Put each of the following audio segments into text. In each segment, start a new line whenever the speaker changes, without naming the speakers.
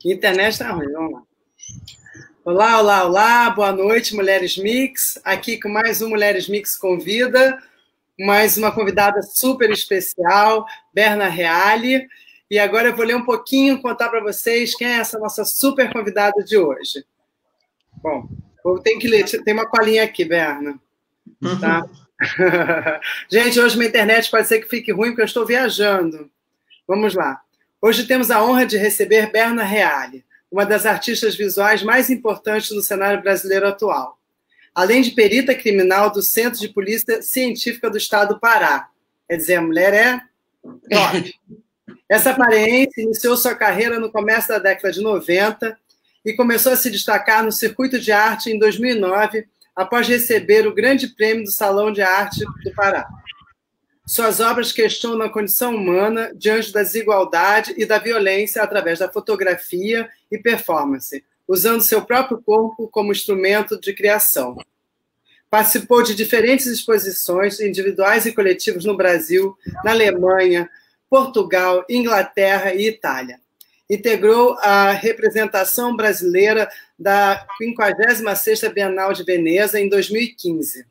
Internet tá ruim, vamos lá. Olá, olá, olá, boa noite, Mulheres Mix. Aqui com mais um Mulheres Mix Convida, mais uma convidada super especial, Berna Reale. E agora eu vou ler um pouquinho, contar para vocês quem é essa nossa super convidada de hoje. Bom, eu tenho que ler, tem uma colinha aqui, Berna. Tá? Gente, hoje minha internet pode ser que fique ruim, porque eu estou viajando. Vamos lá. Hoje temos a honra de receber Berna Reale, uma das artistas visuais mais importantes no cenário brasileiro atual. Além de perita criminal do Centro de Polícia Científica do Estado do Pará. Quer dizer, a mulher é top. Essa paraense iniciou sua carreira no começo da década de 90 e começou a se destacar no circuito de arte em 2009, após receber o Grande Prêmio do Salão de Arte do Pará. Suas obras questionam a condição humana diante da desigualdade e da violência através da fotografia e performance, usando seu próprio corpo como instrumento de criação. Participou de diferentes exposições individuais e coletivas no Brasil, na Alemanha, Portugal, Inglaterra e Itália. Integrou a representação brasileira da 56ª Bienal de Veneza em 2015.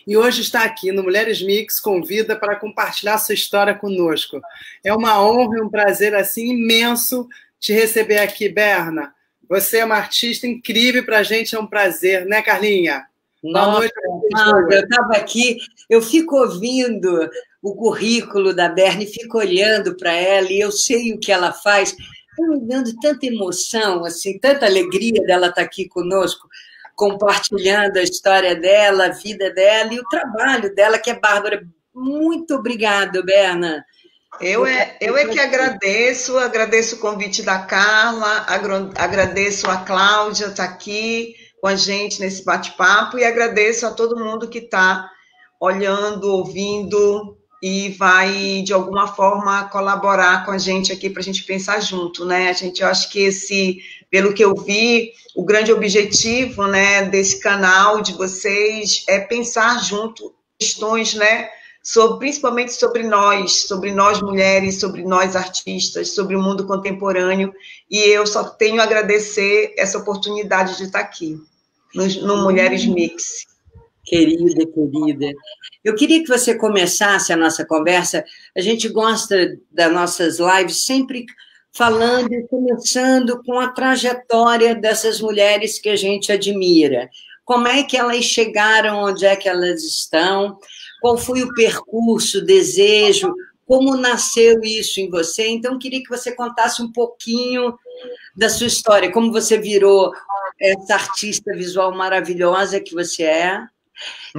E hoje está aqui no Mulheres Mix, convida para compartilhar sua história conosco. É uma honra e um prazer assim imenso te receber aqui, Berna. Você é uma artista incrível, para a gente é um prazer, né, Carlinha?
Nossa, boa noite. Eu estava aqui, eu fico ouvindo o currículo da Berna e fico olhando para ela e eu sei o que ela faz. Está me dando tanta emoção, assim, tanta alegria dela estar aqui conosco, compartilhando a história dela, a vida dela e o trabalho dela, que é bárbaro. Muito obrigada, Berna.
Eu é que agradeço o convite da Carla, agradeço a Cláudia estar aqui com a gente nesse bate-papo e agradeço a todo mundo que está olhando, ouvindo e vai, de alguma forma, colaborar com a gente aqui para a gente pensar junto, né? Eu acho que pelo que eu vi, o grande objetivo, né, desse canal de vocês é pensar junto questões, né, principalmente sobre nós mulheres, sobre nós artistas, sobre o mundo contemporâneo, e eu só tenho a agradecer essa oportunidade de estar aqui, no Mulheres Mix.
Querida. Eu queria que você começasse a nossa conversa. A gente gosta das nossas lives sempre falando e começando com a trajetória dessas mulheres que a gente admira. Como é que elas chegaram onde é que elas estão? Qual foi o percurso, o desejo? Como nasceu isso em você? Então, eu queria que você contasse um pouquinho da sua história, como você virou essa artista visual maravilhosa que você é,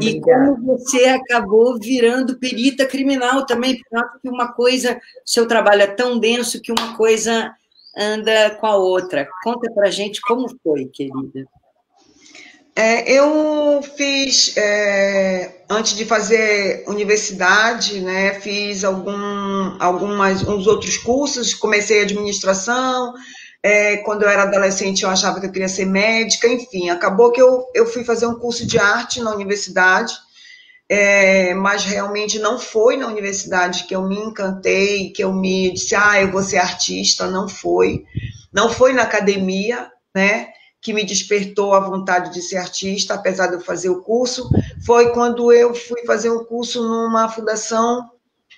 e como você acabou virando perita criminal também, porque uma coisa, seu trabalho é tão denso que uma coisa anda com a outra. Conta pra gente como foi, querida.
Eu fiz, antes de fazer universidade, né, fiz uns outros cursos, comecei administração. Quando eu era adolescente, eu achava que eu queria ser médica, enfim, acabou que eu fui fazer um curso de arte na universidade, mas realmente não foi na universidade que eu me encantei, que eu me disse, eu vou ser artista, não foi na academia, né, que me despertou a vontade de ser artista, apesar de eu fazer o curso, foi quando eu fui fazer um curso numa fundação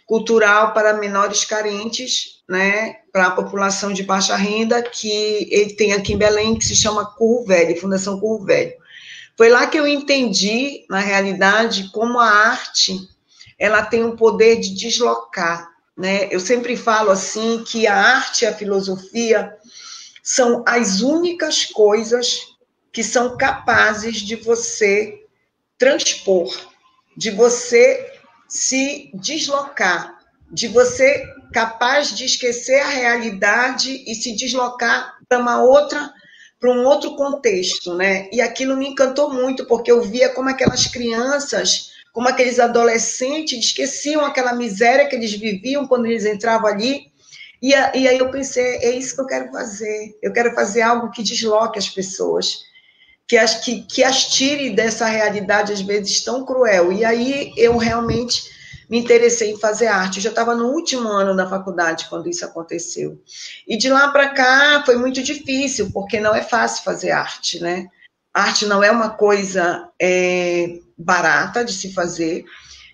cultural para menores carentes, né, para a população de baixa renda, que ele tem aqui em Belém, que se chama Curro Velho, Fundação Curro Velho. Foi lá que eu entendi, na realidade, como a arte ela tem um poder de deslocar, né? Eu sempre falo assim que a arte e a filosofia são as únicas coisas que são capazes de você transpor, de você se deslocar, de você capaz de esquecer a realidade e se deslocar para um outro contexto, né? E aquilo me encantou muito, porque eu via como aquelas crianças, como aqueles adolescentes esqueciam aquela miséria que eles viviam quando eles entravam ali. E aí eu pensei, é isso que eu quero fazer. Eu quero fazer algo que desloque as pessoas, que as tire dessa realidade, às vezes, tão cruel. E aí eu realmente me interessei em fazer arte. Eu já estava no último ano da faculdade quando isso aconteceu. E de lá para cá foi muito difícil, porque não é fácil fazer arte, né? Arte não é uma coisa barata de se fazer,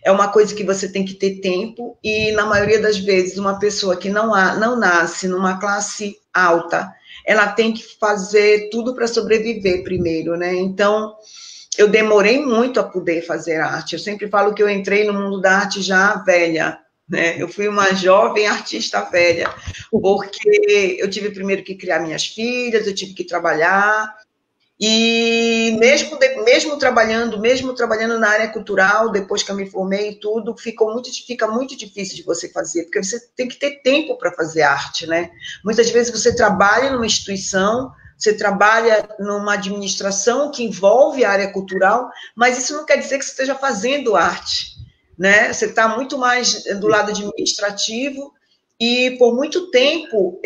é uma coisa que você tem que ter tempo, e na maioria das vezes uma pessoa que não nasce numa classe alta, ela tem que fazer tudo para sobreviver primeiro, né? Então, eu demorei muito a poder fazer arte. Eu sempre falo que eu entrei no mundo da arte já velha, né? Eu fui uma jovem artista velha, porque eu tive primeiro que criar minhas filhas, eu tive que trabalhar, e mesmo trabalhando na área cultural, depois que eu me formei e tudo, fica muito difícil de você fazer, porque você tem que ter tempo para fazer arte, né? Muitas vezes você trabalha numa instituição, você trabalha numa administração que envolve a área cultural, mas isso não quer dizer que você esteja fazendo arte, né? Você está muito mais do lado administrativo, e por muito tempo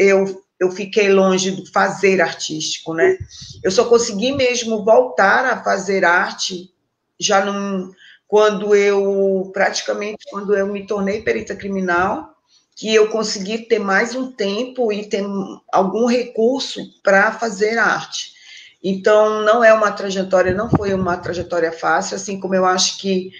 eu fiquei longe do fazer artístico, né? Eu só consegui mesmo voltar a fazer arte quando eu me tornei perita criminal, que eu consegui ter mais um tempo e ter algum recurso para fazer arte. Então, não foi uma trajetória fácil, assim como eu acho que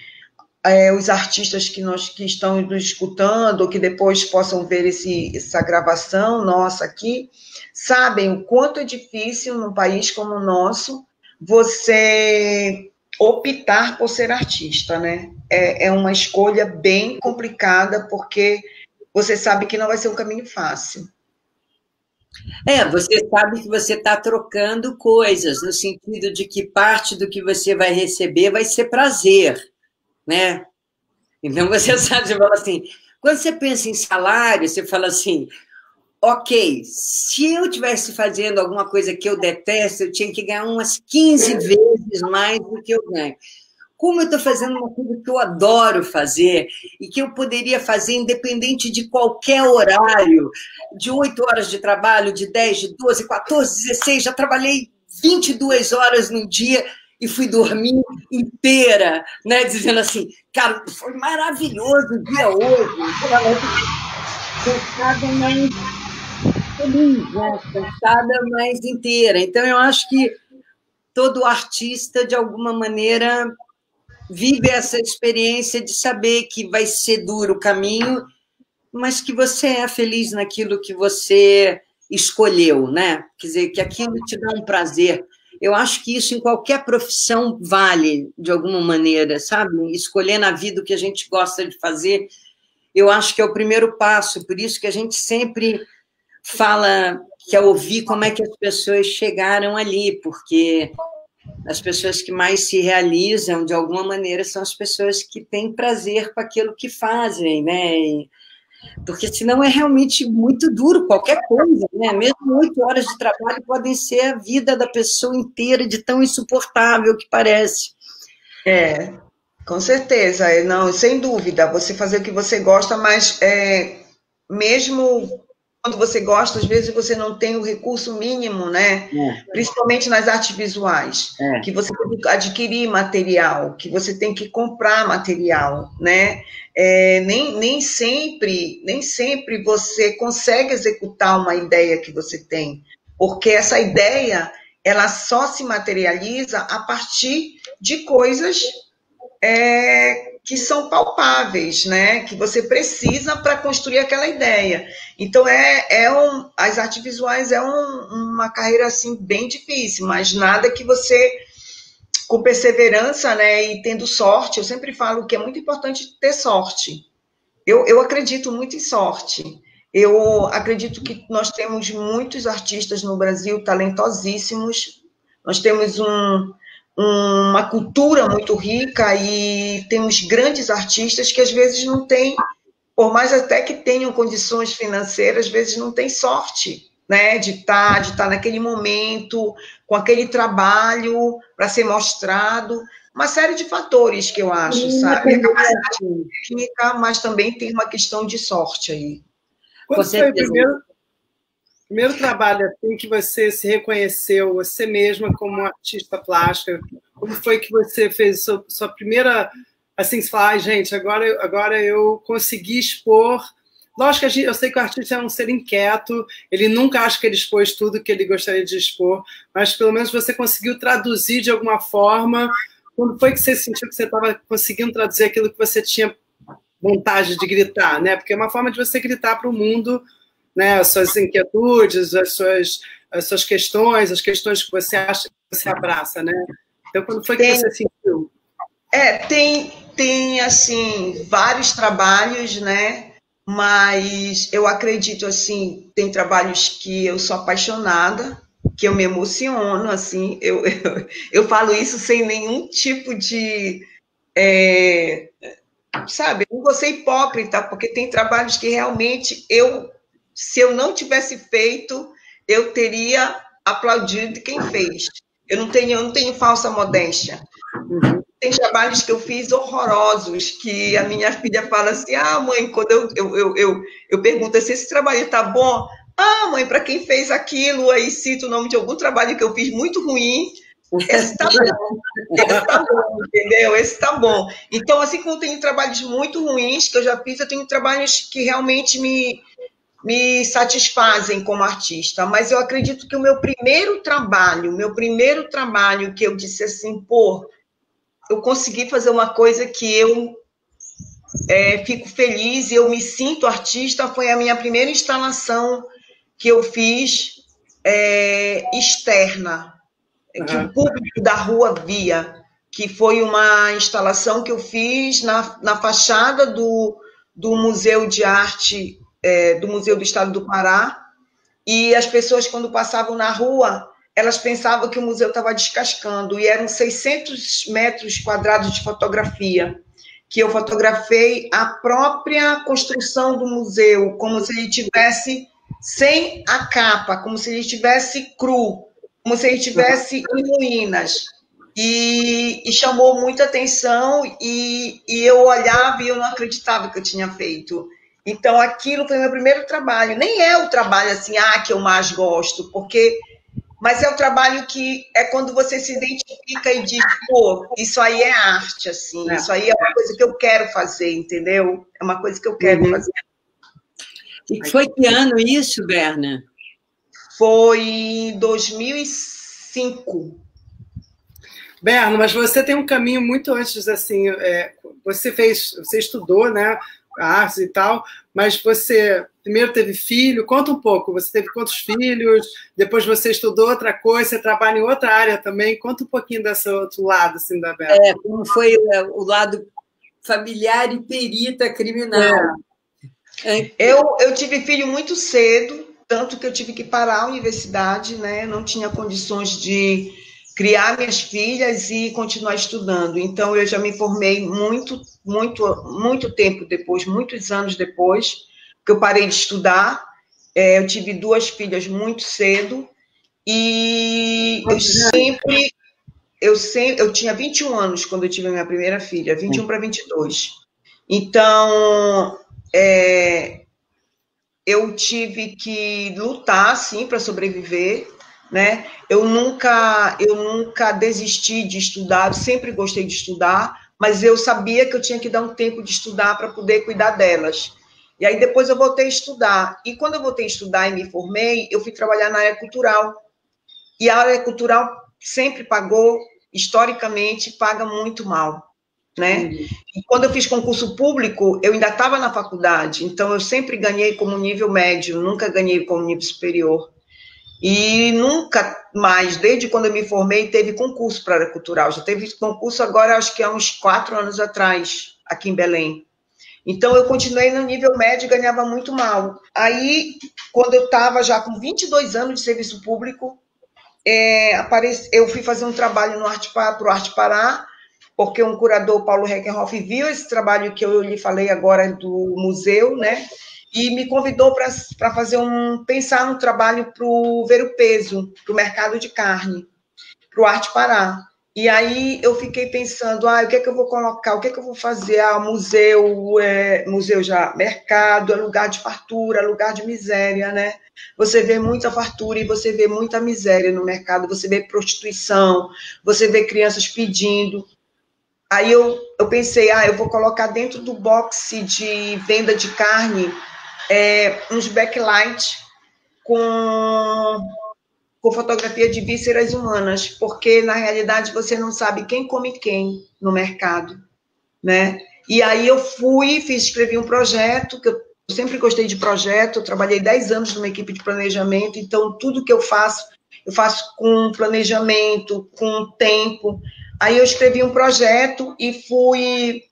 os artistas que estão nos escutando, ou que depois possam ver essa gravação nossa aqui, sabem o quanto é difícil num país como o nosso você optar por ser artista, né? É uma escolha bem complicada, porque você sabe que não vai ser um caminho fácil.
Você sabe que você está trocando coisas, no sentido de que parte do que você vai receber vai ser prazer, né? Então, você sabe, você fala assim, quando você pensa em salário, você fala assim, ok, se eu estivesse fazendo alguma coisa que eu detesto, eu tinha que ganhar umas 15 vezes mais do que eu ganho. Como eu estou fazendo uma coisa que eu adoro fazer e que eu poderia fazer independente de qualquer horário, de 8 horas de trabalho, de 10, de 12, 14, 16, já trabalhei 22 horas no dia e fui dormir inteira, né? Dizendo assim, cara, foi maravilhoso o dia hoje. Cansada mais feliz, né? Cansada mais inteira. Então, eu acho que todo artista, de alguma maneira, vive essa experiência de saber que vai ser duro o caminho, mas que você é feliz naquilo que você escolheu, né? Quer dizer, que aquilo te dá um prazer. Eu acho que isso em qualquer profissão vale, de alguma maneira, sabe? Escolher na vida o que a gente gosta de fazer, eu acho que é o primeiro passo, por isso que a gente sempre fala, quer ouvir como é que as pessoas chegaram ali, porque as pessoas que mais se realizam, de alguma maneira, são as pessoas que têm prazer com aquilo que fazem, né? Porque senão é realmente muito duro qualquer coisa, né? Mesmo 8 horas de trabalho podem ser a vida da pessoa inteira de tão insuportável que parece.
Com certeza, não, sem dúvida, você fazer o que você gosta, mas mesmo quando você gosta, às vezes você não tem o recurso mínimo, né? Principalmente nas artes visuais, que você tem que adquirir material, que você tem que comprar material, né? Nem sempre você consegue executar uma ideia que você tem, porque essa ideia, ela só se materializa a partir de coisas que são palpáveis, né? Que você precisa para construir aquela ideia. Então, as artes visuais uma carreira assim bem difícil, mas nada que você, com perseverança, né, e tendo sorte, eu sempre falo que é muito importante ter sorte. Eu acredito muito em sorte. Eu acredito que nós temos muitos artistas no Brasil talentosíssimos, nós temos uma cultura muito rica e temos grandes artistas que às vezes não têm, por mais até que tenham condições financeiras, às vezes não têm sorte, né, de estar naquele momento, com aquele trabalho para ser mostrado, uma série de fatores que eu acho, sabe? A capacidade técnica, mas também tem uma questão de sorte aí.
Quando foi o primeiro trabalho assim, que você se reconheceu, você mesma como artista plástica? Como foi que você fez sua primeira assim, você fala, ai, gente, agora eu consegui expor. Lógico que eu sei que o artista é um ser inquieto, ele nunca acha que ele expôs tudo que ele gostaria de expor, mas pelo menos você conseguiu traduzir de alguma forma. Quando foi que você sentiu que você estava conseguindo traduzir aquilo que você tinha vontade de gritar, né? Porque é uma forma de você gritar para o mundo, né? As suas inquietudes, as suas questões, as questões que você acha que você abraça, né? Então, quando foi que você sentiu?
Tem assim, vários trabalhos, né? Mas eu acredito, assim, tem trabalhos que eu sou apaixonada, que eu me emociono, assim, eu falo isso sem nenhum tipo de... sabe, eu não vou ser hipócrita, porque tem trabalhos que realmente se eu não tivesse feito, eu teria aplaudido quem fez. Eu não tenho falsa modéstia. Tem trabalhos que eu fiz horrorosos, que a minha filha fala assim, mãe, quando eu pergunto se esse trabalho está bom, mãe, para quem fez aquilo, aí cito o nome de algum trabalho que eu fiz muito ruim, esse está bom, entendeu? Esse está bom. Então, assim como tem trabalhos muito ruins que eu já fiz, eu tenho trabalhos que realmente me satisfazem como artista, mas eu acredito que o meu primeiro trabalho que eu disse assim, pô, eu consegui fazer uma coisa que eu fico feliz e eu me sinto artista, foi a minha primeira instalação que eu fiz externa, que o público da rua via, que foi uma instalação que eu fiz na fachada do Museu de Arte, do Museu do Estado do Pará, e as pessoas, quando passavam na rua, elas pensavam que o museu estava descascando, e eram 600 metros quadrados de fotografia, que eu fotografei a própria construção do museu, como se ele tivesse sem a capa, como se ele estivesse cru, como se ele estivesse em ruínas. E chamou muita atenção, e eu olhava e eu não acreditava que eu tinha feito. Então, aquilo foi meu primeiro trabalho. Nem é o trabalho assim, que eu mais gosto, mas é o trabalho que é quando você se identifica e diz, pô, isso aí é arte, assim, isso aí é uma coisa que eu quero fazer, entendeu? É uma coisa que eu quero fazer.
E foi que ano isso, Berna?
Foi em 2005.
Berna, mas você tem um caminho muito antes, assim, você estudou, né, artes e tal, mas você primeiro teve filho, conta um pouco, você teve quantos filhos, depois você estudou outra coisa, você trabalha em outra área também, conta um pouquinho desse outro lado, assim, da Berna.
Como foi o lado familiar e perita criminal.
Eu tive filho muito cedo, tanto que eu tive que parar a universidade, né, não tinha condições de criar minhas filhas e continuar estudando. Então, eu já me formei muito tempo depois, muitos anos depois, que eu parei de estudar. Eu tive 2 filhas muito cedo e eu tinha 21 anos quando eu tive a minha primeira filha, 21 para 22. Então, eu tive que lutar, assim, para sobreviver, né? Eu nunca desisti de estudar, eu sempre gostei de estudar, mas eu sabia que eu tinha que dar um tempo de estudar para poder cuidar delas. E aí depois eu voltei a estudar. E quando eu voltei a estudar e me formei, eu fui trabalhar na área cultural. E a área cultural sempre pagou, historicamente, paga muito mal, né? E quando eu fiz concurso público, eu ainda estava na faculdade, então eu sempre ganhei como nível médio, nunca ganhei como nível superior. E nunca mais, desde quando eu me formei, teve concurso para a área cultural. Já teve concurso agora, acho que há uns 4 anos atrás, aqui em Belém. Então, eu continuei no nível médio e ganhava muito mal. Aí, quando eu estava já com 22 anos de serviço público, eu fui fazer um trabalho para o Arte Pará, porque um curador, Paulo Reckenhoff, viu esse trabalho que eu lhe falei agora do museu, né? E me convidou para pensar no trabalho para o Ver o Peso, para o mercado de carne, para o Arte Pará. E aí eu fiquei pensando, o que é que eu vou colocar, o que é que eu vou fazer? Museu já, mercado, é lugar de fartura, lugar de miséria, né? Você vê muita fartura e você vê muita miséria no mercado, você vê prostituição, você vê crianças pedindo. Aí eu pensei, eu vou colocar dentro do box de venda de carne uns backlights com fotografia de vísceras humanas, porque na realidade você não sabe quem come quem no mercado, né? E aí eu escrevi um projeto, que eu sempre gostei de projeto, eu trabalhei 10 anos numa equipe de planejamento, então tudo que eu faço com planejamento, com tempo. Aí eu escrevi um projeto e fui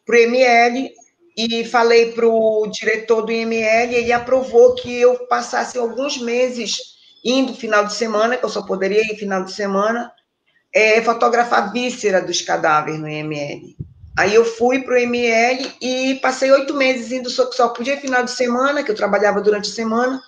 para o IML e falei para o diretor do IML, ele aprovou que eu passasse alguns meses indo final de semana, que eu só poderia ir final de semana, fotografar a víscera dos cadáveres no IML. Aí eu fui para o IML e passei 8 meses indo, só podia ir final de semana, que eu trabalhava durante a semana,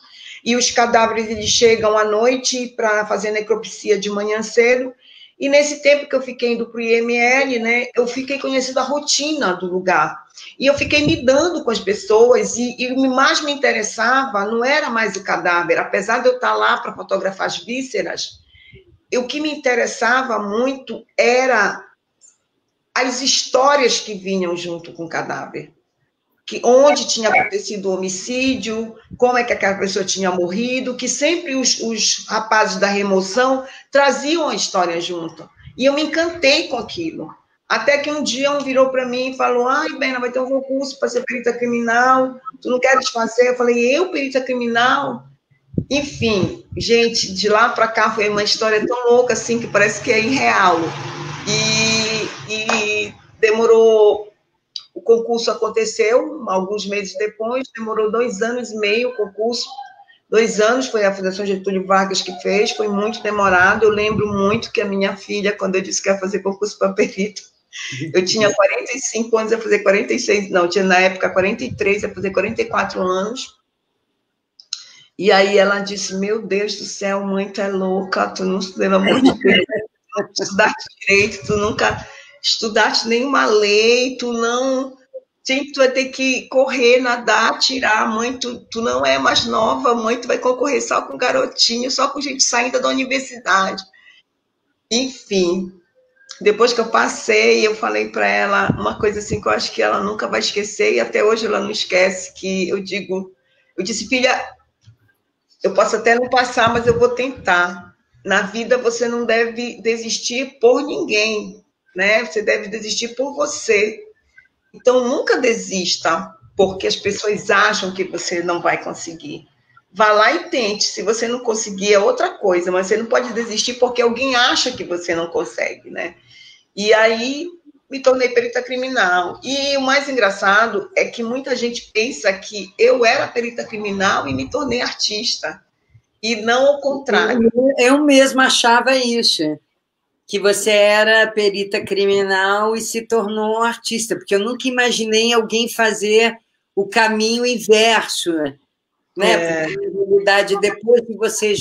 e os cadáveres eles chegam à noite para fazer necropsia de manhã cedo. E nesse tempo que eu fiquei indo para o IML, né, eu fiquei conhecendo a rotina do lugar. E eu fiquei lidando com as pessoas, e o que mais me interessava não era mais o cadáver, apesar de eu estar lá para fotografar as vísceras, o que me interessava muito era as histórias que vinham junto com o cadáver. Onde tinha acontecido o homicídio, como é que aquela pessoa tinha morrido, que sempre os rapazes da remoção traziam a história junto. E eu me encantei com aquilo. Até que um dia um virou para mim e falou, Bena, vai ter um concurso para ser perita criminal, tu não queres fazer? Eu falei, eu, perita criminal? Enfim, gente, de lá para cá foi uma história tão louca, assim, que parece que é irreal. E demorou... O concurso aconteceu alguns meses depois, demorou 2 anos e meio o concurso. 2 anos, foi a Fundação Getúlio Vargas que fez, foi muito demorado. Eu lembro muito que a minha filha, quando eu disse que ia fazer concurso para perito, eu tinha 45 anos, ia fazer 46, não, tinha na época 43, ia fazer 44 anos. E aí ela disse, meu Deus do céu, mãe, tu é louca, tu não, pelo amor de Deus, tu estudaste direito, tu nunca estudaste nenhuma lei, tu não... Sempre tu vai ter que correr, nadar, tirar. Mãe, tu não é mais nova, mãe, tu vai concorrer só com garotinho, só com gente saindo da universidade. Enfim, depois que eu passei, eu falei para ela uma coisa assim que eu acho que ela nunca vai esquecer, e até hoje ela não esquece, que eu disse, filha, eu posso até não passar, mas eu vou tentar. Na vida você não deve desistir por ninguém, né? Você deve desistir por você. Então, nunca desista, porque as pessoas acham que você não vai conseguir. Vá lá e tente. Se você não conseguir, é outra coisa, mas você não pode desistir porque alguém acha que você não consegue, né? E aí, me tornei perita criminal. E o mais engraçado é que muita gente pensa que eu era perita criminal e me tornei artista. E não ao contrário.
Eu mesma achava isso, que você era perita criminal e se tornou um artista, porque eu nunca imaginei alguém fazer o caminho inverso, né? Porque, na realidade, depois de você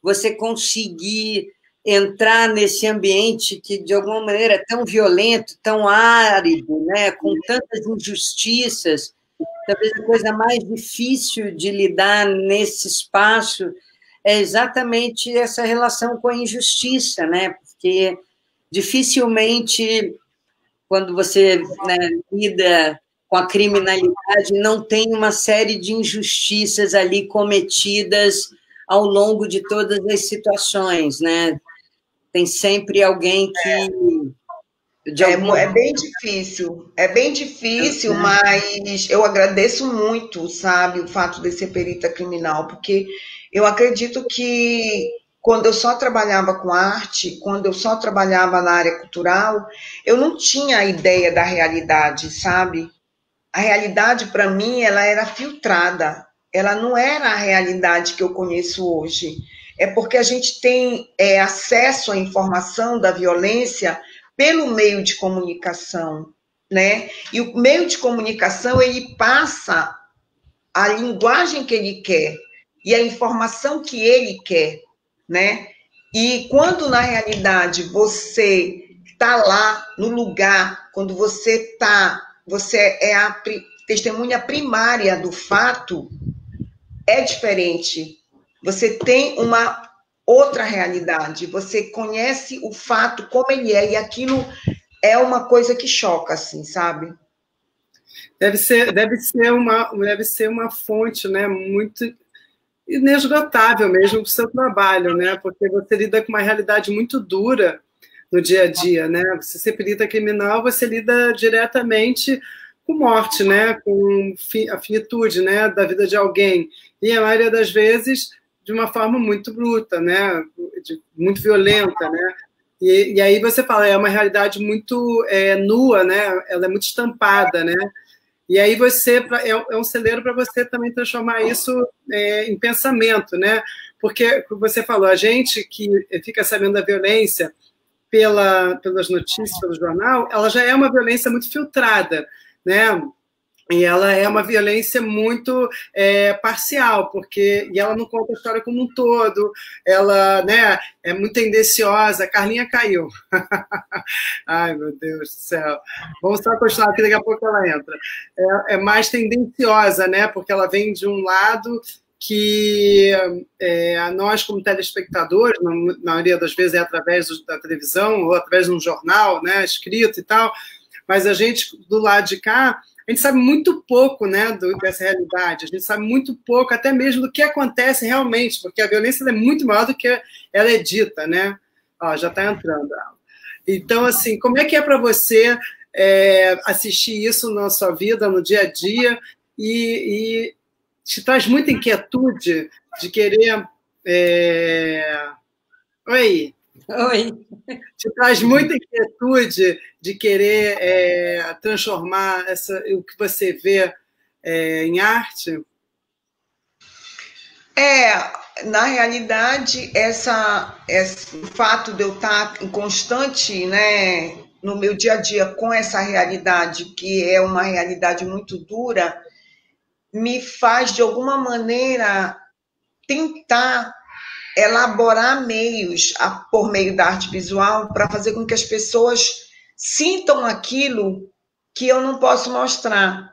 você conseguir entrar nesse ambiente que, de alguma maneira, é tão violento, tão árido, né? Com tantas injustiças, talvez a coisa mais difícil de lidar nesse espaço é exatamente essa relação com a injustiça, né? Porque dificilmente, quando você, né, lida com a criminalidade, não tem uma série de injustiças ali cometidas ao longo de todas as situações, né? Tem sempre alguém que...
É bem difícil, mas eu agradeço muito, sabe, o fato de ser perita criminal, porque eu acredito que quando eu só trabalhava com arte, quando eu só trabalhava na área cultural, eu não tinha a ideia da realidade, sabe? A realidade, para mim, ela era filtrada, ela não era a realidade que eu conheço hoje. É porque a gente tem acesso à informação da violência pelo meio de comunicação, né? E o meio de comunicação, ele passa a linguagem que ele quer e a informação que ele quer, né? E quando, na realidade, você está lá no lugar, quando você é a testemunha primária do fato, é diferente. Você tem uma outra realidade, você conhece o fato como ele é, e aquilo é uma coisa que choca, assim, sabe?
Deve ser uma fonte, né, muito inesgotável mesmo do seu trabalho, né? Porque você lida com uma realidade muito dura no dia a dia, né? Você ser perita criminal, você lida diretamente com morte, né? Com a finitude, né? Da vida de alguém. E a maioria das vezes de uma forma muito bruta, né? Muito violenta, né? E aí você fala, é uma realidade muito nua, né? Ela é muito estampada, né? E aí você é um celeiro para você também transformar isso em pensamento, né? Porque você falou, a gente que fica sabendo da violência pelas notícias, pelo jornal, ela já é uma violência muito filtrada, né? E ela é uma violência muito parcial, e ela não conta a história como um todo, ela, né, é muito tendenciosa. A Carlinha caiu. Ai, meu Deus do céu. Vamos só continuar, que daqui a pouco ela entra. É mais tendenciosa, né, porque ela vem de um lado que nós, como telespectadores, na maioria das vezes é através da televisão ou através de um jornal, né, escrito e tal, mas a gente, do lado de cá, a gente sabe muito pouco, né, dessa realidade, a gente sabe muito pouco até mesmo do que acontece realmente, porque a violência é muito maior do que ela é dita, né? Ó, já está entrando. Então, assim, como é que é para você assistir isso na sua vida, no dia a dia, e te traz muita inquietude de querer... Oi?
Oi.
Te traz muita inquietude de querer transformar o que você vê em arte?
Na realidade, o fato de eu estar em constante, né, no meu dia a dia com essa realidade, que é uma realidade muito dura, me faz, de alguma maneira, tentar elaborar meios, por meio da arte visual, para fazer com que as pessoas sintam aquilo que eu não posso mostrar.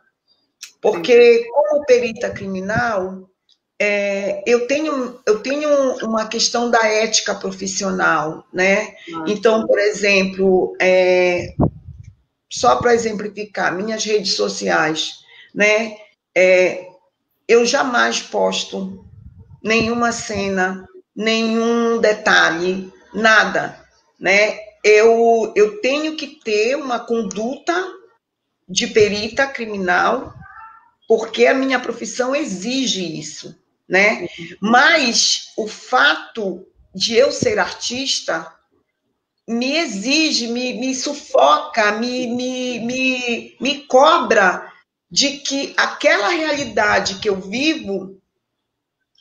Porque, como perita criminal, eu tenho uma questão da ética profissional, né? Então, por exemplo, só para exemplificar, minhas redes sociais, né? Eu jamais posto nenhuma cena, nenhum detalhe, nada, né? Eu tenho que ter uma conduta de perita criminal, porque a minha profissão exige isso, né? Mas o fato de eu ser artista me exige, me sufoca, me cobra de que aquela realidade que eu vivo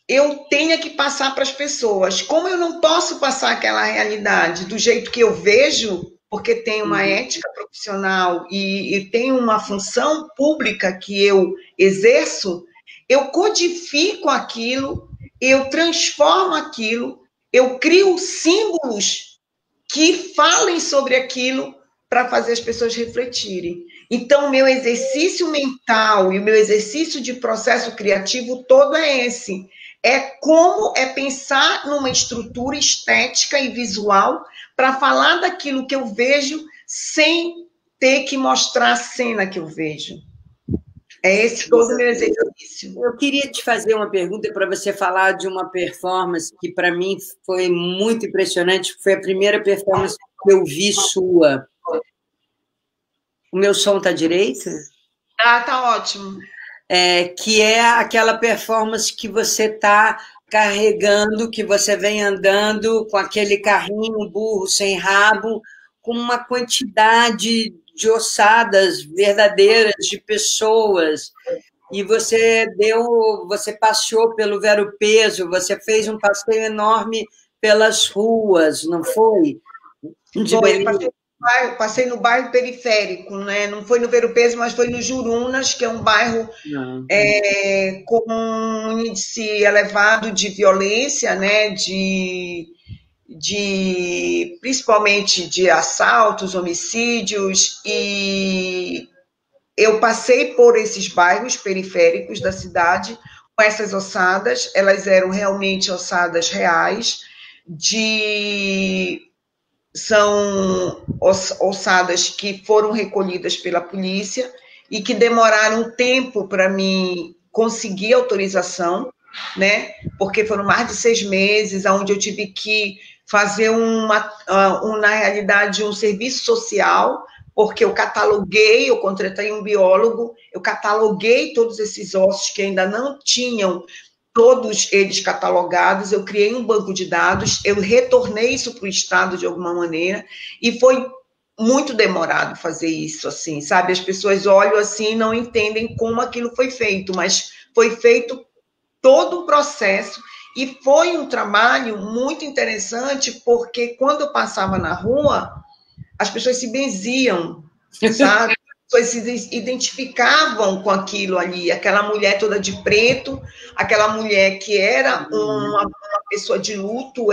eu tenha que passar para as pessoas. Como eu não posso passar aquela realidade do jeito que eu vejo, porque tem uma ética profissional e tem uma função pública que eu exerço, eu codifico aquilo, eu transformo aquilo, eu crio símbolos que falem sobre aquilo para fazer as pessoas refletirem. Então, o meu exercício mental e o meu exercício de processo criativo todo é esse. É pensar numa estrutura estética e visual para falar daquilo que eu vejo sem ter que mostrar a cena que eu vejo. É esse todo o meu exercício.
Eu queria te fazer uma pergunta para você falar de uma performance que, para mim, foi muito impressionante, foi a primeira performance que eu vi sua. O meu som está direito?
Tá ótimo.
Que é aquela performance que você está carregando, que você vem andando com aquele carrinho, burro sem rabo, com uma quantidade de ossadas verdadeiras, de pessoas, e você passeou pelo Ver-o-Peso, você fez um passeio enorme pelas ruas, não foi?
Passei no bairro periférico, né? Não foi no Ver-o-Peso, mas foi no Jurunas, que é um bairro com um índice elevado de violência, né? Principalmente de assaltos, homicídios, e eu passei por esses bairros periféricos da cidade com essas ossadas. Elas eram realmente ossadas reais, de são ossadas que foram recolhidas pela polícia e que demoraram um tempo para mim conseguir autorização, né? Porque foram mais de 6 meses, onde eu tive que fazer na realidade, um serviço social, porque eu cataloguei, eu contratei um biólogo, eu cataloguei todos esses ossos que ainda não tinham todos eles catalogados, eu criei um banco de dados, eu retornei isso para o Estado de alguma maneira, e foi muito demorado fazer isso, assim, sabe? As pessoas olham assim e não entendem como aquilo foi feito, mas foi feito todo um processo, e foi um trabalho muito interessante, porque quando eu passava na rua, as pessoas se benziam, sabe? As pessoas se identificavam com aquilo ali, aquela mulher toda de preto, aquela mulher que era uma pessoa de luto,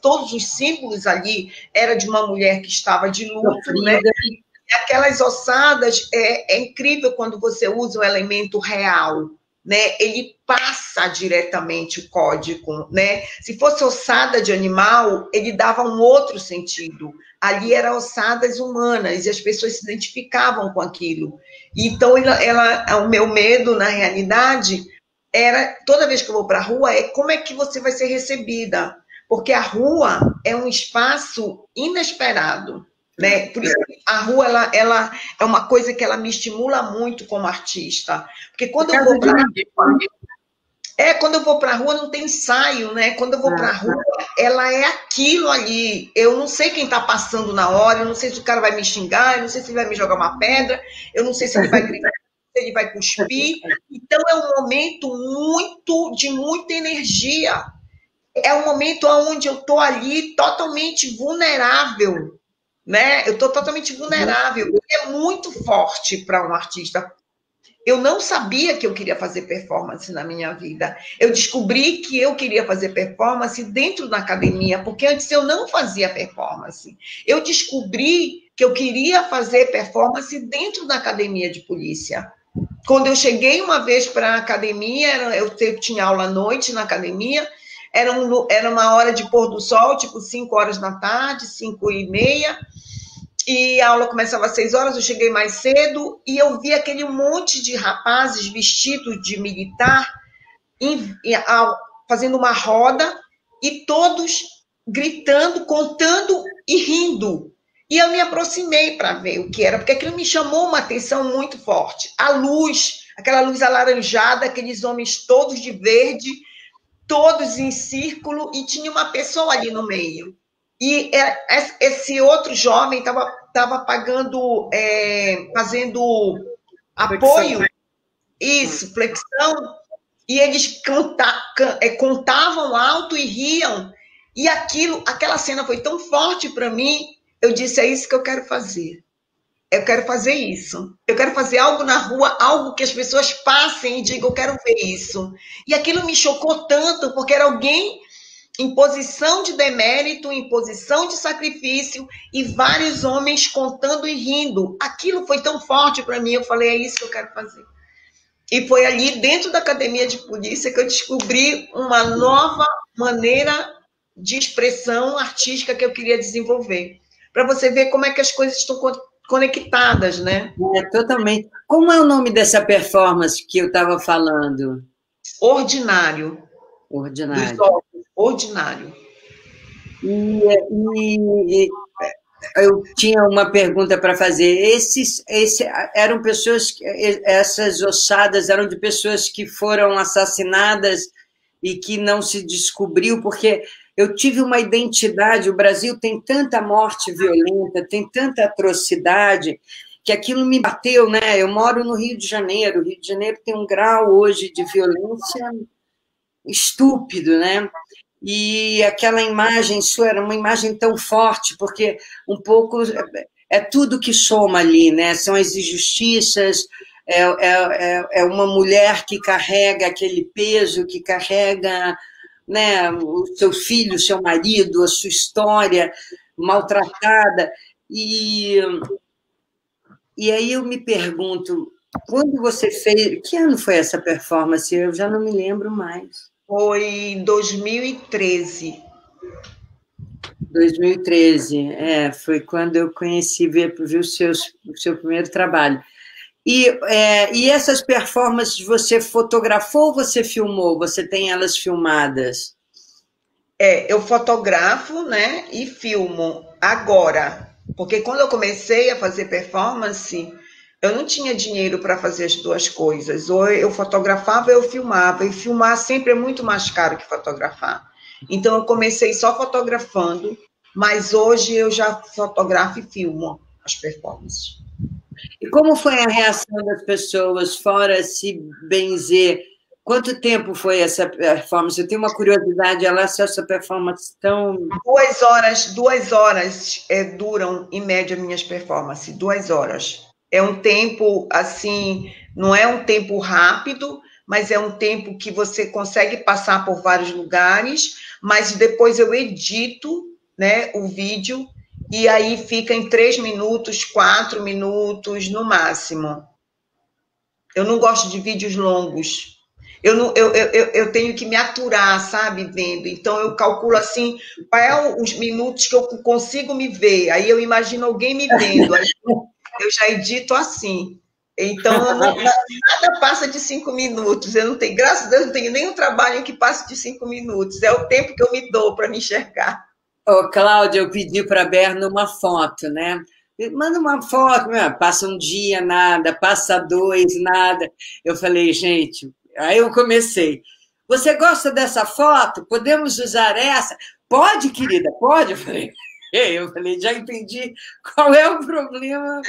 todos os símbolos ali era de uma mulher que estava de luto, né? E aquelas ossadas, é incrível quando você usa um elemento real, né? Ele passa diretamente o código, né? Se fosse ossada de animal, ele dava um outro sentido. Ali eram ossadas humanas e as pessoas se identificavam com aquilo. Então, o meu medo, na realidade, era, toda vez que eu vou para a rua, como é que você vai ser recebida? Porque a rua é um espaço inesperado, né? Por isso, a rua ela é uma coisa que ela me estimula muito como artista. Porque quando eu vou para quando eu vou para a rua não tem ensaio, né? Quando eu vou para a rua, ela é aquilo ali. Eu não sei quem está passando na hora, eu não sei se o cara vai me xingar, eu não sei se ele vai me jogar uma pedra, eu não sei se ele vai gritar, se ele vai cuspir. Então é um momento de muita energia. É um momento onde eu estou ali totalmente vulnerável, né? Eu estou totalmente vulnerável. É muito forte para um artista. Eu não sabia que eu queria fazer performance na minha vida. Eu descobri que eu queria fazer performance dentro da academia, porque antes eu não fazia performance. Eu descobri que eu queria fazer performance dentro da academia de polícia. Quando eu cheguei uma vez para a academia, eu tinha aula à noite na academia, era uma hora de pôr do sol, tipo 5 horas da tarde, 5h30, e a aula começava às 6 horas, eu cheguei mais cedo, e eu vi aquele monte de rapazes vestidos de militar, fazendo uma roda, e todos gritando, contando e rindo. E eu me aproximei para ver o que era, porque aquilo me chamou uma atenção muito forte. A luz, aquela luz alaranjada, aqueles homens todos de verde, todos em círculo, e tinha uma pessoa ali no meio. E esse outro jovem estava fazendo apoio, isso, flexão, e eles contavam alto e riam. E aquela cena foi tão forte para mim, eu disse, é isso que eu quero fazer. Eu quero fazer isso. Eu quero fazer algo na rua, algo que as pessoas passem e digam, eu quero ver isso. E aquilo me chocou tanto, porque era alguém em posição de demérito, em posição de sacrifício, e vários homens contando e rindo. Aquilo foi tão forte para mim, eu falei, é isso que eu quero fazer. E foi ali, dentro da academia de polícia, que eu descobri uma nova maneira de expressão artística que eu queria desenvolver. Para você ver como é que as coisas estão conectadas, né?
Totalmente. Como é o nome dessa performance que eu estava falando?
Ordinário.
Ordinário.
Ordinário.
E eu tinha uma pergunta para fazer. Eram pessoas, essas ossadas eram de pessoas que foram assassinadas e que não se descobriu, porque eu tive uma identidade, o Brasil tem tanta morte violenta, tem tanta atrocidade, que aquilo me bateu, né? Eu moro no Rio de Janeiro, o Rio de Janeiro tem um grau hoje de violência estúpido, né? E aquela imagem sua era uma imagem tão forte, porque um pouco é tudo que soma ali, né? São as injustiças, é uma mulher que carrega aquele peso, que carrega, né, o seu filho, o seu marido, a sua história maltratada. E aí eu me pergunto, quando você fez... Que ano foi essa performance? Eu já não me lembro mais.
Foi em 2013.
2013, foi quando eu conheci, vi o seu primeiro trabalho. E essas performances você fotografou ou você filmou? Você tem elas filmadas?
Eu fotografo, né, e filmo agora, porque quando eu comecei a fazer performance, eu não tinha dinheiro para fazer as duas coisas. Ou eu fotografava ou eu filmava, e filmar sempre é muito mais caro que fotografar. Então eu comecei só fotografando, mas hoje eu já fotografo e filmo as performances.
E como foi a reação das pessoas, fora se benzer? Quanto tempo foi essa performance? Eu tenho uma curiosidade, ela achou essa performance tão...
2 horas duram, em média, minhas performances. 2 horas. É um tempo, assim, não é um tempo rápido, mas é um tempo que você consegue passar por vários lugares, mas depois eu edito, né, o vídeo, e aí fica em 3 minutos, 4 minutos, no máximo. Eu não gosto de vídeos longos. Eu tenho que me aturar, sabe, vendo. Então, eu calculo, assim, qual é os minutos que eu consigo me ver. Aí eu imagino alguém me vendo. Aí eu já edito assim. Então, nada passa de 5 minutos. Eu não tenho, graças a Deus, não tenho nenhum trabalho que passe de 5 minutos. É o tempo que eu me dou para me enxergar.
Cláudia, eu pedi para a Berna uma foto, né? Manda uma foto, passa um dia, nada, passa 2, nada. Eu falei, gente, aí eu comecei. Você gosta dessa foto? Podemos usar essa? Pode, querida, pode? Eu falei, já entendi qual é o problema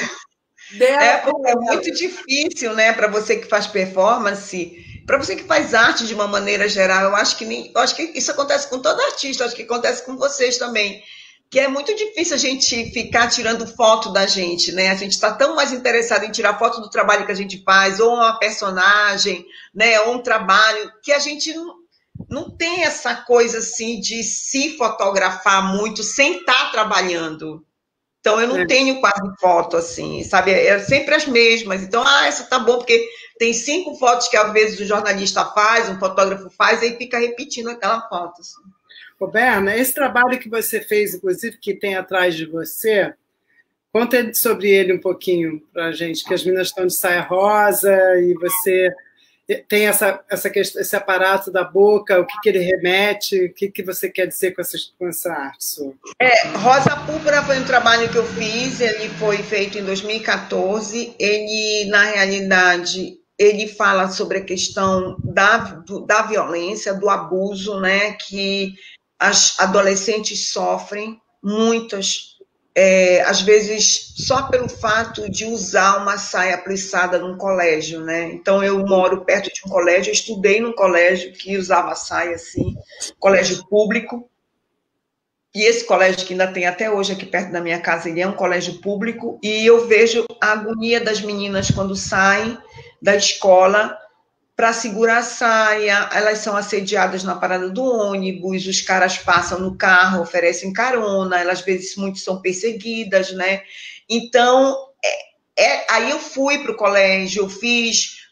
dela.
É muito difícil, né, para você que faz performance, para você que faz arte de uma maneira geral. Eu acho que isso acontece com todo artista, acho que acontece com vocês também, que é muito difícil a gente ficar tirando foto da gente, né? A gente está tão mais interessado em tirar foto do trabalho que a gente faz, ou uma personagem, né, ou um trabalho, que a gente não tem essa coisa assim de se fotografar muito sem estar trabalhando. Então, eu não tenho quase foto, assim, sabe? É sempre as mesmas. Então, essa tá bom, porque tem 5 fotos que, às vezes, o jornalista faz, um fotógrafo faz, aí fica repetindo aquela foto. Assim.
Ô, Berna, esse trabalho que você fez, inclusive, que tem atrás de você, conta sobre ele um pouquinho pra gente, que as meninas estão de saia rosa e você tem esse aparato da boca, o que ele remete, o que você quer dizer com essa arte sua?
Rosa Púrpura foi um trabalho que eu fiz, ele foi feito em 2014, ele, na realidade, ele fala sobre a questão da violência, do abuso, né, que as adolescentes sofrem, muitas, às vezes só pelo fato de usar uma saia plissada num colégio, né? Então eu moro perto de um colégio, eu estudei num colégio que usava saia assim, colégio público, e esse colégio que ainda tem até hoje aqui perto da minha casa, ele é um colégio público, e eu vejo a agonia das meninas quando saem da escola para segurar a saia, elas são assediadas na parada do ônibus, os caras passam no carro, oferecem carona, elas às vezes muitas são perseguidas, né? Então, aí eu fui para o colégio,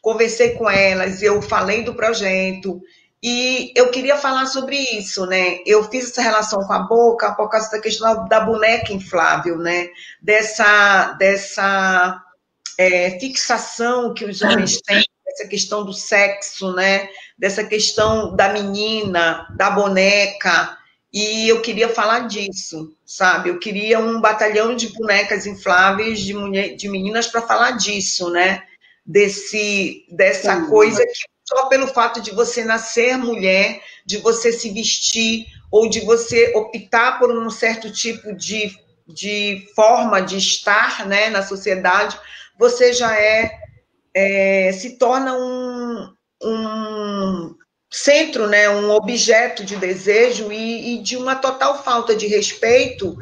conversei com elas, eu falei do projeto, e eu queria falar sobre isso, né? Eu fiz essa relação com a boca por causa da questão da boneca inflável, né? Dessa fixação que os homens têm, essa questão do sexo, né? Dessa questão da menina, da boneca, e eu queria falar disso, sabe? Eu queria um batalhão de bonecas infláveis de meninas para falar disso, né? Dessa coisa que só pelo fato de você nascer mulher, de você se vestir, ou de você optar por um certo tipo de forma de estar, né, na sociedade, você já se torna um centro, né, um objeto de desejo e de uma total falta de respeito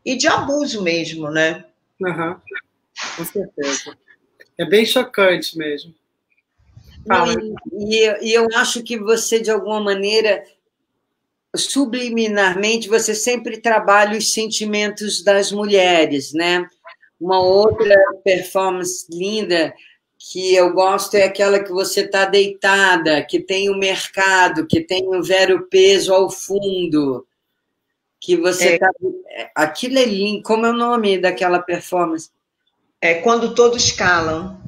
e de abuso mesmo, né?
Uhum. Com certeza. É bem chocante mesmo.
E eu acho que você, de alguma maneira, subliminarmente, você sempre trabalha os sentimentos das mulheres, né? Uma outra performance linda que eu gosto é aquela que você está deitada, que tem o mercado, que tem o Vero Peso ao fundo, que você tá... Aquilo é lindo. Como é o nome daquela performance?
É Quando Todos Calam.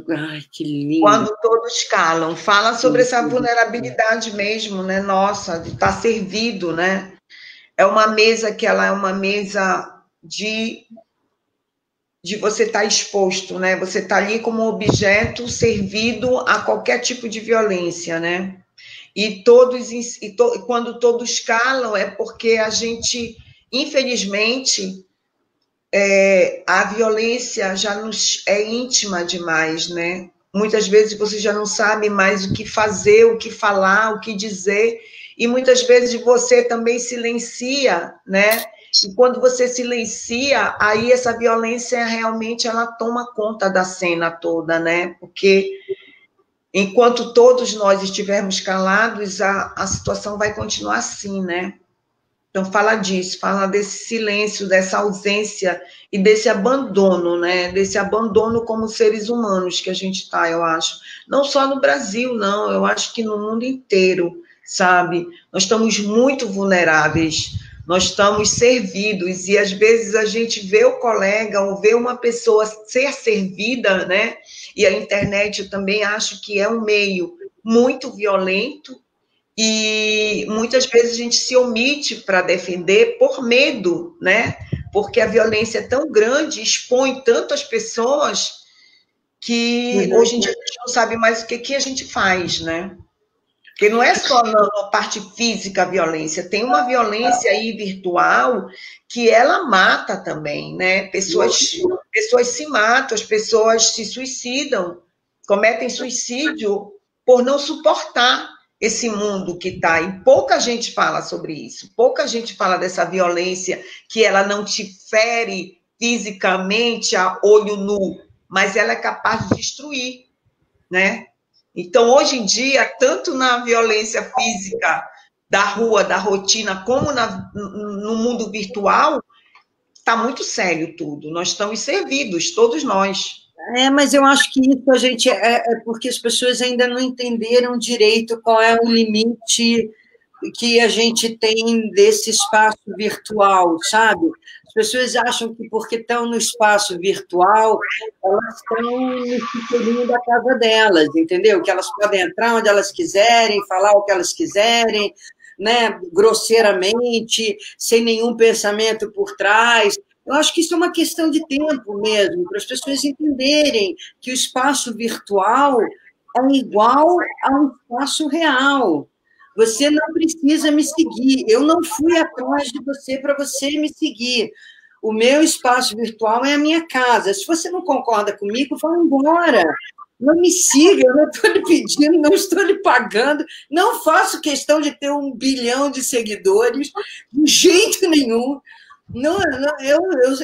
Ai, que lindo.
Quando Todos Calam. Fala sobre essa vulnerabilidade mesmo, né? Nossa, de estar servido, né? É uma mesa que ela é uma mesa de você estar exposto, né? Você está ali como objeto servido a qualquer tipo de violência, né? Quando todos calam é porque a gente, infelizmente, a violência já nos é íntima demais, né? Muitas vezes você já não sabe mais o que fazer, o que falar, o que dizer, e muitas vezes você também silencia, né? E quando você silencia, aí essa violência realmente ela toma conta da cena toda, né? Porque enquanto todos nós estivermos calados, a situação vai continuar assim, né? Então, fala disso, fala desse silêncio, dessa ausência e desse abandono, né? Desse abandono como seres humanos que a gente está, eu acho. Não só no Brasil, não, eu acho que no mundo inteiro, sabe? Nós estamos muito vulneráveis, nós estamos servidos, e às vezes a gente vê o colega ou vê uma pessoa ser servida, né? E a internet eu também acho que é um meio muito violento, e muitas vezes a gente se omite para defender por medo, né? Porque a violência é tão grande, expõe tanto as pessoas, que hoje em dia a gente não sabe mais o que a gente faz, né? Porque não é só na parte física a violência, tem uma violência aí virtual que ela mata também, né? Pessoas se matam, as pessoas se suicidam, cometem suicídio por não suportar esse mundo que está, e pouca gente fala sobre isso, pouca gente fala dessa violência, que ela não te fere fisicamente a olho nu, mas ela é capaz de destruir, né? Então, hoje em dia, tanto na violência física da rua, da rotina, como no mundo virtual, está muito sério tudo. Nós estamos servidos, todos nós.
Mas eu acho que isso a gente é porque as pessoas ainda não entenderam direito qual é o limite que a gente tem desse espaço virtual, sabe? As pessoas acham que porque estão no espaço virtual, elas estão no escritório da casa delas, entendeu? Que elas podem entrar onde elas quiserem, falar o que elas quiserem, né? Grosseiramente, sem nenhum pensamento por trás. Eu acho que isso é uma questão de tempo mesmo, para as pessoas entenderem que o espaço virtual é igual ao espaço real. Você não precisa me seguir. Eu não fui atrás de você para você me seguir. O meu espaço virtual é a minha casa. Se você não concorda comigo, vá embora. Não me siga, eu não estou lhe pedindo, não estou lhe pagando, não faço questão de ter 1 bilhão de seguidores, de jeito nenhum. Não,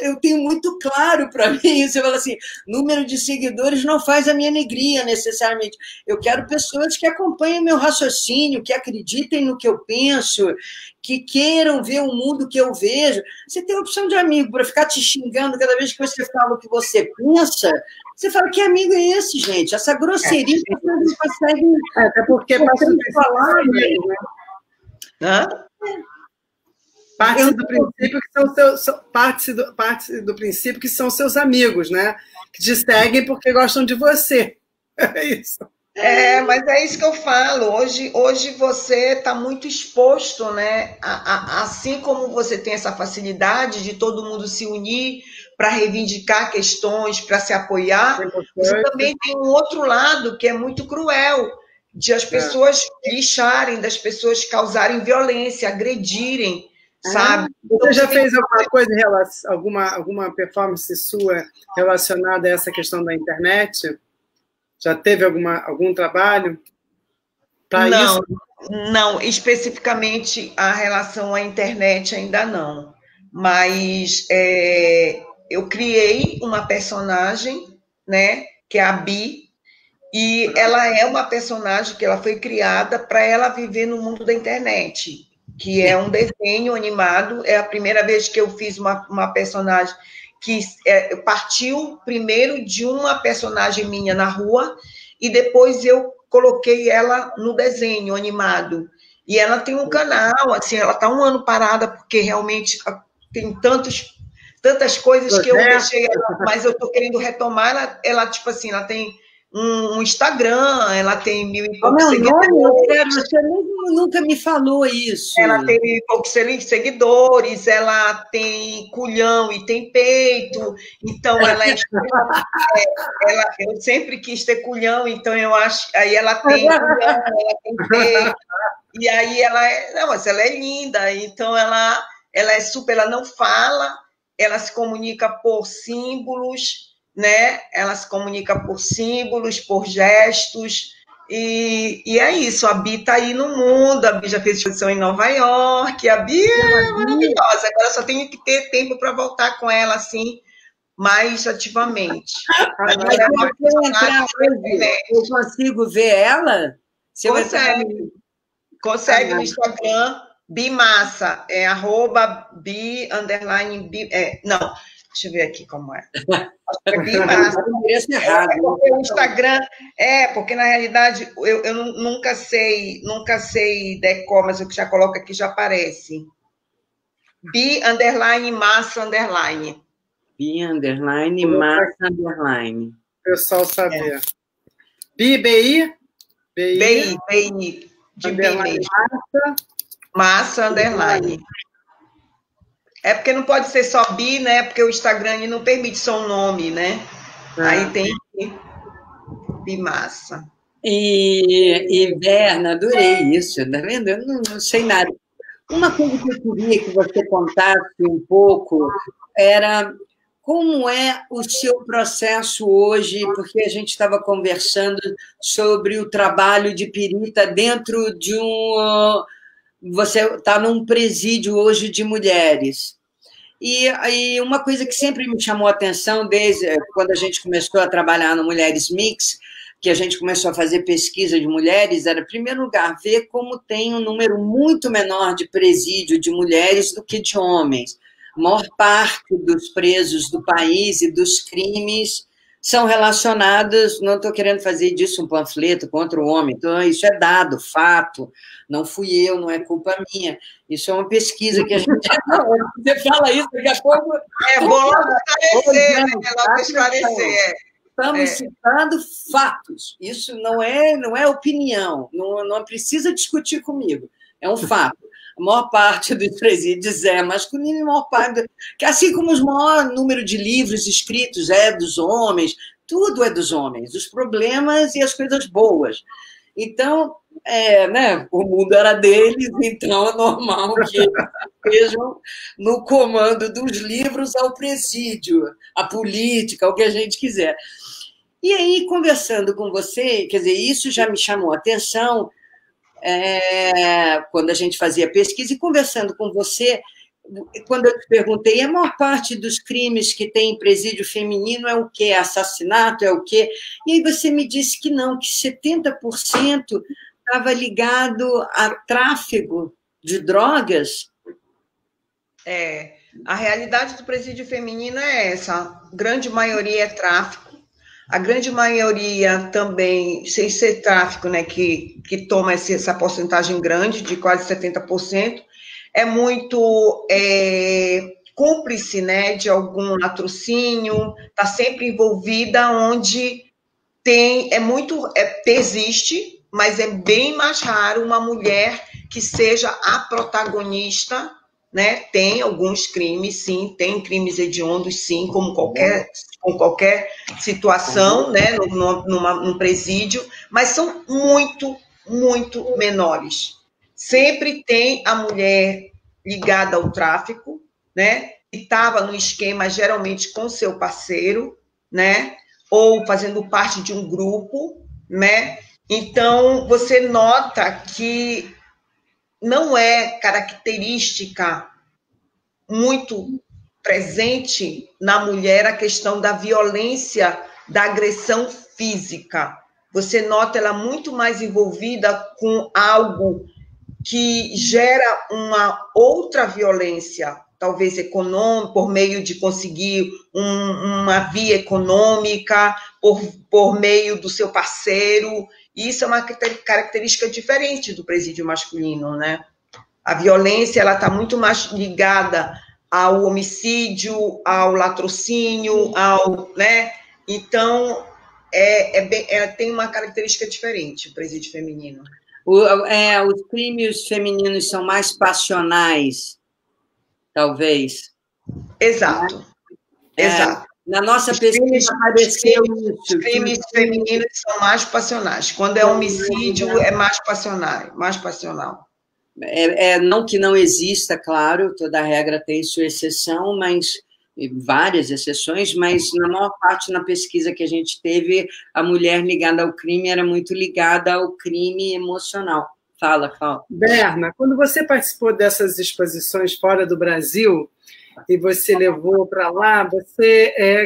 eu tenho muito claro para mim. Você fala assim, número de seguidores não faz a minha alegria necessariamente. Eu quero pessoas que acompanhem meu raciocínio, que acreditem no que eu penso, que queiram ver o mundo que eu vejo. Você tem a opção de amigo para ficar te xingando cada vez que você fala o que você pensa. Você fala, que amigo é esse, gente? Essa grosseria que você não consegue...
Até porque passa a falar, né?
Hã?
Parte do princípio que são seus amigos, né? Que te seguem porque gostam de você. É isso.
Mas é isso que eu falo. Hoje você está muito exposto, né? Assim como você tem essa facilidade de todo mundo se unir para reivindicar questões, para se apoiar, você também tem um outro lado que é muito cruel, de as pessoas lixarem, das pessoas causarem violência, agredirem. Sabe?
Você já fez alguma coisa, alguma performance sua relacionada a essa questão da internet? Já teve algum trabalho para isso?
Não, especificamente a relação à internet ainda não. Mas eu criei uma personagem, né, que é a Bi, e ela é uma personagem que ela foi criada para ela viver no mundo da internet, que é um desenho animado. É a primeira vez que eu fiz uma personagem que partiu primeiro de uma personagem minha na rua, e depois eu coloquei ela no desenho animado. E ela tem um canal, assim, ela está um ano parada, porque realmente tem tantas coisas que eu deixei ela, mas eu estou querendo retomar. Ela, tipo assim, ela tem um Instagram, ela tem 1.000 e poucos seguidores.
Você nunca me falou isso.
Ela tem 1.000 e poucos seguidores, ela tem culhão e tem peito, então ela eu sempre quis ter culhão, então eu acho, aí ela tem culhão, ela tem peito, e aí não, mas ela é linda, então ela é super, ela não fala, ela se comunica por símbolos, né? Ela se comunica por símbolos, por gestos, e é isso. A Bi está aí no mundo, a Bi já fez exposição em Nova York, a Bi é maravilhosa, agora eu só tenho que ter tempo para voltar com ela, assim, mais ativamente.
Eu consigo ver ela?
Consegue no Instagram, Bimassa, @Bi_Bi, não, deixa eu ver aqui como é. É Bimassa. O Instagram, porque na realidade eu nunca sei decor, mas eu já coloco aqui, já aparece. Bi_Massa_.
Bi_Massa_.
O pessoal saber. BI?
BI, de Bi mesmo. Massa_. É porque não pode ser só Bi, né? Porque o Instagram não permite só um nome, né? Aí tem Bimassa.
E Berna, adorei isso, tá vendo? Eu não sei nada. Uma coisa que eu queria que você contasse um pouco era como é o seu processo hoje, porque a gente estava conversando sobre o trabalho de perita dentro de você está num presídio hoje de mulheres. E uma coisa que sempre me chamou a atenção, desde quando a gente começou a trabalhar no Mulheres Mix, que a gente começou a fazer pesquisa de mulheres, era, em primeiro lugar, ver como tem um número muito menor de presídio de mulheres do que de homens. A maior parte dos presos do país e dos crimes são relacionados, não estou querendo fazer disso um panfleto contra o homem, então isso é dado, fato, não fui eu, não é culpa minha, isso é uma pesquisa que a gente... Você fala isso, daqui a pouco...
É bom esclarecer, né? Logo esclarecer,
Estamos citando fatos, isso não é opinião, não precisa discutir comigo, é um fato. A maior parte dos presídios é masculino e a maior parte... Que assim como o maior número de livros escritos é dos homens, tudo é dos homens, os problemas e as coisas boas. Então, né, o mundo era deles, então é normal que eles estejam no comando dos livros ao presídio, a política, o que a gente quiser. E aí, conversando com você, quer dizer, isso já me chamou a atenção, quando a gente fazia pesquisa, e conversando com você, quando eu te perguntei, a maior parte dos crimes que tem em presídio feminino é o quê? Assassinato, é o quê? E aí você me disse que não, que 70% estava ligado a tráfico de drogas.
A realidade do presídio feminino é essa, a grande maioria é tráfico. A grande maioria também, sem ser tráfico, né, que toma essa porcentagem grande, de quase 70%, é muito cúmplice, né, de algum latrocínio, está sempre envolvida, onde existe, mas é bem mais raro uma mulher que seja a protagonista, né? Tem alguns crimes, sim, tem crimes hediondos, sim, como qualquer situação, né, num presídio, mas são muito, muito menores. Sempre tem a mulher ligada ao tráfico, né, que estava no esquema, geralmente, com seu parceiro, né, ou fazendo parte de um grupo, né? Então, você nota que não é característica muito presente na mulher a questão da violência, da agressão física. Você nota ela muito mais envolvida com algo que gera uma outra violência, talvez econômica, por meio de conseguir uma via econômica, por meio do seu parceiro. E isso é uma característica diferente do presídio masculino, né? A violência, ela está muito mais ligada ao homicídio, ao latrocínio, né? Então, tem uma característica diferente o presídio feminino.
Os crimes femininos são mais passionais, talvez.
Exato. Exato.
Na nossa pesquisa apareceu isso.
Os crimes femininos são mais passionais. Quando é homicídio, é mais passional.
Não que não exista, claro, toda regra tem sua exceção, mas várias exceções, mas na maior parte na pesquisa que a gente teve, a mulher ligada ao crime era muito ligada ao crime emocional. Fala.
Berna, quando você participou dessas exposições fora do Brasil e você levou para lá,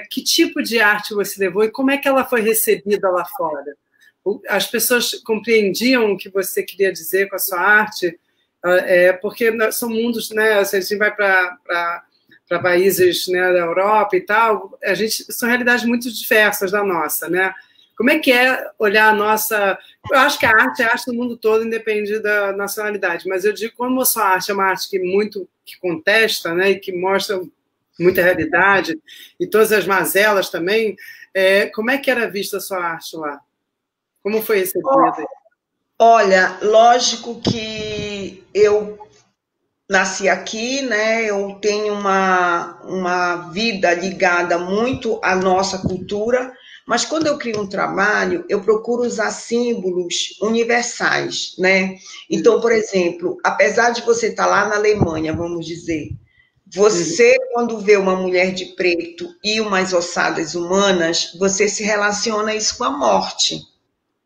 que tipo de arte você levou e como é que ela foi recebida lá fora? As pessoas compreendiam o que você queria dizer com a sua arte? Porque são mundos, né? A gente vai para países, né, da Europa e tal, são realidades muito diversas da nossa, né? Como é que é olhar a nossa... Eu acho que a arte é arte no mundo todo, independe da nacionalidade, mas eu digo, como a sua arte é uma arte que contesta, né, e que mostra muita realidade, e todas as mazelas também, como é que era vista a sua arte lá? Como foi recebida?
Olha, lógico que eu nasci aqui, né? Eu tenho uma vida ligada muito à nossa cultura, mas quando eu crio um trabalho, eu procuro usar símbolos universais, né? Então, por exemplo, apesar de você estar lá na Alemanha, vamos dizer, você, quando vê uma mulher de preto e umas ossadas humanas, você se relaciona isso com a morte.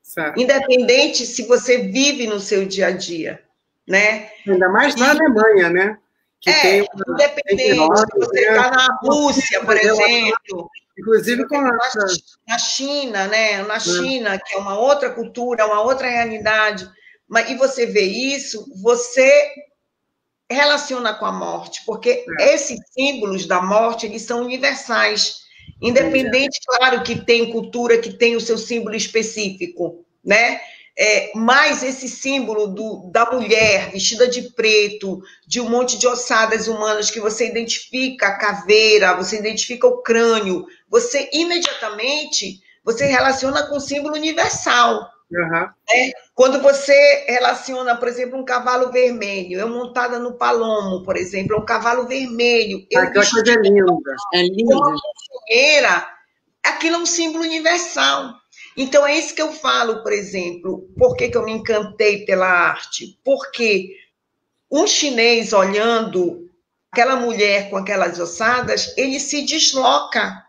Certo. Independente se você vive no seu dia a dia, né?
Ainda mais na Alemanha, né?
Independente se você está na Rússia, por exemplo.
Inclusive
na China, né? Na China, que é uma outra cultura, uma outra realidade. E você vê isso, você relaciona com a morte, porque esses símbolos da morte, eles são universais. Independente, claro, que tem cultura que tem o seu símbolo específico, né? Mas esse símbolo da mulher vestida de preto, de um monte de ossadas humanas que você identifica a caveira, você identifica o crânio, você imediatamente você relaciona com o símbolo universal.
Uhum.
Quando você relaciona, por exemplo, um cavalo vermelho, eu montada no Palomo, por exemplo, é um cavalo vermelho.
Aquela coisa é linda.
É linda.
Aquilo é um símbolo universal. Então, é isso que eu falo, por exemplo, por que eu me encantei pela arte? Porque um chinês olhando aquela mulher com aquelas ossadas, ele se desloca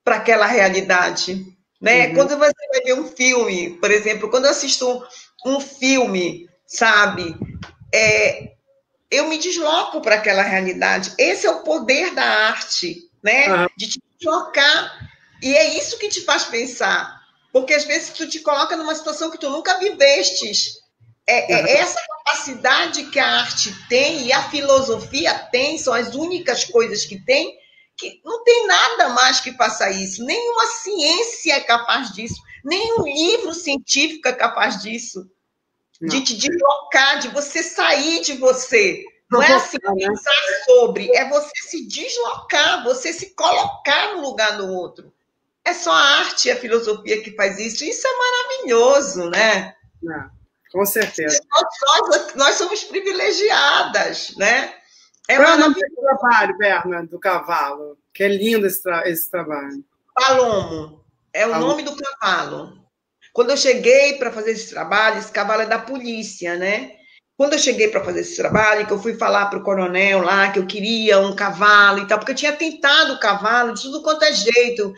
para aquela realidade, né? Uhum. Quando você vai ver um filme, por exemplo, quando eu assisto um filme, sabe, eu me desloco para aquela realidade. Esse é o poder da arte, né? Uhum. De te deslocar. E é isso que te faz pensar. Porque, às vezes, tu te coloca numa situação que tu nunca vivestes. Essa capacidade que a arte tem e a filosofia tem, são as únicas coisas que tem, que não tem nada mais que faça isso. Nenhuma ciência é capaz disso. Nenhum livro científico é capaz disso. Não. De te deslocar, de você sair de você. Não é assim pensar sobre, é você se deslocar, você se colocar no lugar do outro. É só a arte e a filosofia que faz isso. Isso é maravilhoso, né?
Com certeza.
Nós somos privilegiadas, né?
Qual é o nome do trabalho, Berna, do cavalo? Que é lindo esse trabalho.
Palomo. É o nome do cavalo. Quando eu cheguei para fazer esse trabalho, esse cavalo é da polícia, né? Quando eu cheguei para fazer esse trabalho, que eu fui falar para o coronel lá que eu queria um cavalo e tal, porque eu tinha tentado o cavalo de tudo quanto é jeito.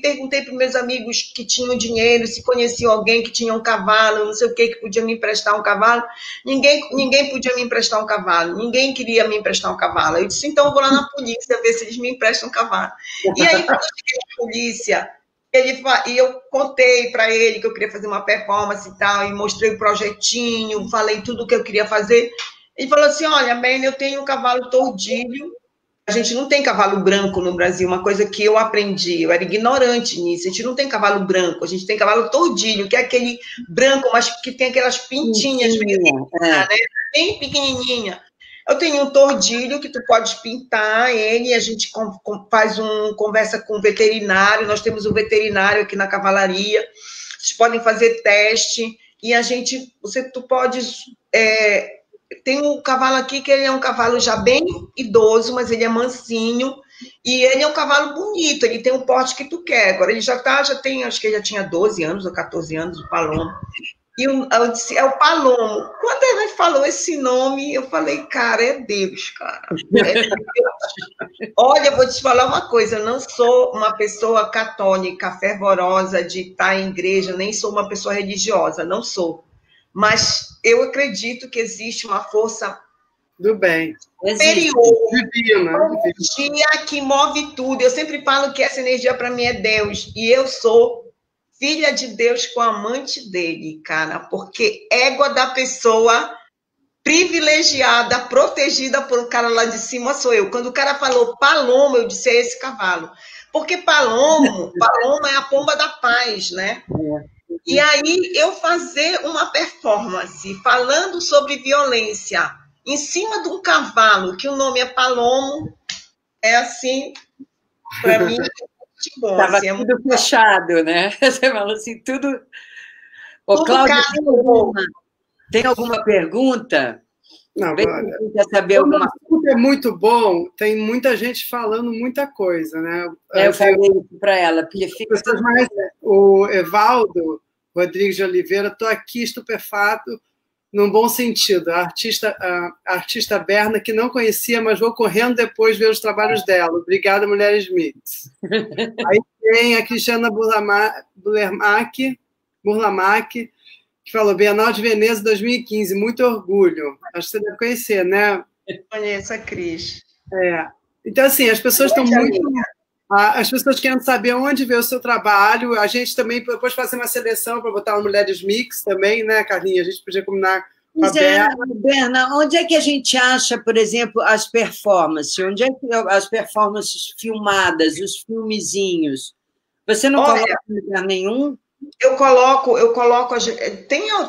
Perguntei para meus amigos que tinham dinheiro, se conheciam alguém que tinha um cavalo, não sei o que podia me emprestar um cavalo. Ninguém podia me emprestar um cavalo, ninguém queria me emprestar um cavalo. Eu disse, então eu vou lá na polícia ver se eles me emprestam um cavalo. E aí, quando eu cheguei na polícia... E eu contei para ele que eu queria fazer uma performance e tal, e mostrei o projetinho, falei tudo o que eu queria fazer. Ele falou assim, olha, Ben, eu tenho um cavalo tordilho, A gente não tem cavalo branco no Brasil, uma coisa que eu aprendi, eu era ignorante nisso. A gente não tem cavalo branco, a gente tem cavalo tordilho, que é aquele branco, mas que tem aquelas pintinhas né? Bem pequenininha. Eu tenho um tordilho que tu pode pintar ele, a gente conversa com o veterinário, nós temos um veterinário aqui na cavalaria, vocês podem fazer teste, e tu pode... tem um cavalo aqui que ele é um cavalo já bem idoso, mas ele é mansinho, e ele é um cavalo bonito, ele tem o porte que tu quer. Agora ele já tem, acho que ele já tinha 12 anos ou 14 anos, o Palomo. E eu disse, é o Palomo. Quando ele falou esse nome, eu falei, cara, é Deus, cara. É Deus. Olha, eu vou te falar uma coisa, eu não sou uma pessoa católica, fervorosa de estar em igreja, nem sou uma pessoa religiosa, não sou. Mas eu acredito que existe uma força
do bem
superior, energia que move tudo. Eu sempre falo que essa energia para mim é Deus, e eu sou filha de Deus com amante dele, cara, porque égua da pessoa privilegiada, protegida por um cara lá de cima sou eu. Quando o cara falou Palomo, eu disse, é esse cavalo. Porque Palomo é a pomba da paz, né? E aí eu fazer uma performance falando sobre violência em cima de um cavalo, que o nome é Palomo, é assim, para mim, bom.
Estava
assim,
tudo fechado, né? Você falou assim, tudo... Ô, Cláudia, tem alguma pergunta?
Não, olha,
quer saber alguma
coisa? É muito bom, tem muita gente falando muita coisa, né?
Eu falei isso para ela, porque fica...
O Evaldo Rodrigues de Oliveira, estou aqui estupefato, num bom sentido. A artista Berna, que não conhecia, mas vou correndo depois ver os trabalhos dela. Obrigada, Mulheres Mix. Aí tem a Cristiana Burlamac, que falou Bienal de Veneza 2015, muito orgulho. Acho que você deve conhecer, né?
Conheço a Cris.
Então, assim, as pessoas estão muito... As pessoas querem saber onde vê o seu trabalho. A gente também depois fazer uma seleção para botar no Mulheres Mix também, né, Carlinha? A gente podia combinar com a
Berna, onde é que a gente acha, por exemplo, as performances? Onde é que as performances filmadas, os filmezinhos? Você não coloca em lugar nenhum?
Eu coloco,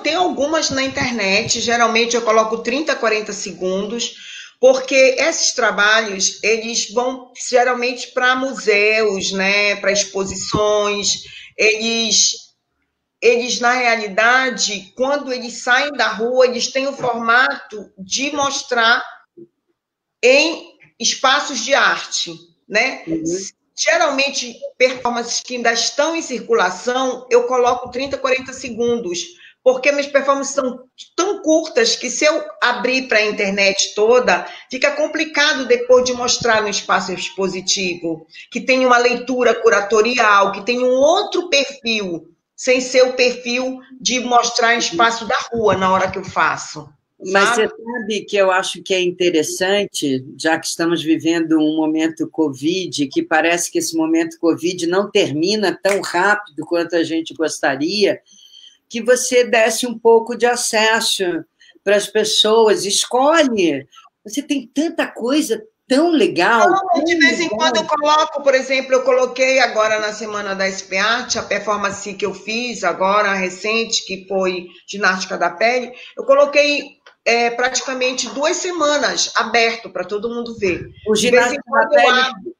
tem algumas na internet, geralmente eu coloco 30, 40 segundos, porque esses trabalhos, eles vão geralmente para museus, né, para exposições, eles, na realidade, quando eles saem da rua, eles têm o formato de mostrar em espaços de arte, né? Geralmente, performances que ainda estão em circulação, eu coloco 30, 40 segundos, porque minhas performances são tão curtas que se eu abrir para a internet toda, fica complicado depois de mostrar no espaço expositivo, que tem uma leitura curatorial, que tem um outro perfil, sem ser o perfil de mostrar em espaço da rua na hora que eu faço.
Mas você sabe que eu acho que é interessante, já que estamos vivendo um momento Covid, que parece que esse momento Covid não termina tão rápido quanto a gente gostaria, que você desse um pouco de acesso para as pessoas, escolhe. Você tem tanta coisa tão legal.
Não, de vez em quando eu coloco, por exemplo, eu coloquei agora na Semana da SP-Arte, a performance que eu fiz agora, recente, que foi Ginástica da Pele, eu coloquei praticamente 2 semanas aberto para todo mundo ver.
O Ginástica da Pele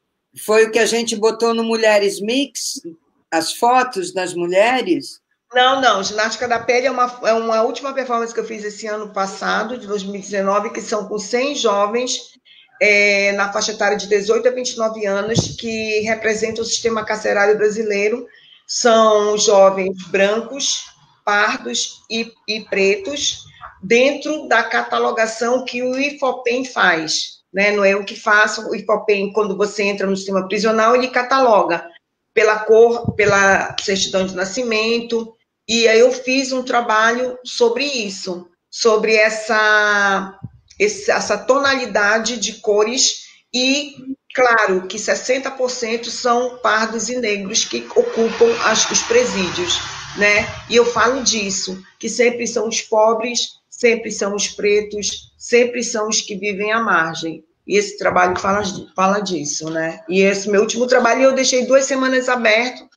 foi o que a gente botou no Mulheres Mix, as fotos das mulheres?
Não, Ginástica da Pele é uma última performance que eu fiz esse ano passado, de 2019, que são com 100 jovens na faixa etária de 18 a 29 anos, que representam o sistema carcerário brasileiro. São jovens brancos, pardos e pretos, dentro da catalogação que o IFOPEM faz, né? Não é eu que faço, o IFOPEM, quando você entra no sistema prisional, ele cataloga pela cor, pela certidão de nascimento, e aí eu fiz um trabalho sobre isso, sobre essa tonalidade de cores, e claro que 60% são pardos e negros que ocupam os presídios, né? E eu falo disso, que sempre são os pobres, sempre são os pretos, sempre são os que vivem à margem. e esse trabalho fala disso, né? E esse meu último trabalho eu deixei 2 semanas aberto.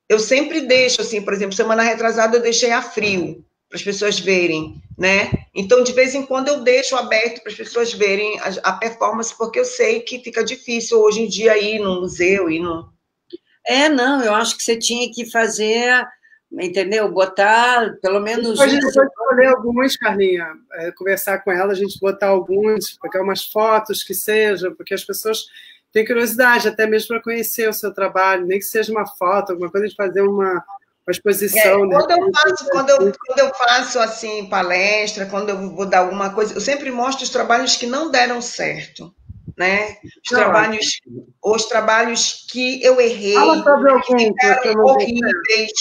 Eu sempre deixo, assim, por exemplo, semana retrasada eu deixei a frio, para as pessoas verem, né? Então, de vez em quando eu deixo aberto para as pessoas verem a performance, porque eu sei que fica difícil hoje em dia ir no museu, ir no...
Não, eu acho que você tinha que fazer, entendeu? Botar pelo menos...
A gente pode escolher alguns, Carlinha, conversar com ela, a gente botar alguns, pegar umas fotos que seja, porque as pessoas têm curiosidade, até mesmo para conhecer o seu trabalho, nem que seja uma foto, alguma coisa de fazer uma exposição.
Quando eu faço, assim, palestra, quando eu vou dar alguma coisa, eu sempre mostro os trabalhos que não deram certo, né? Os trabalhos que eu errei, que eram horríveis.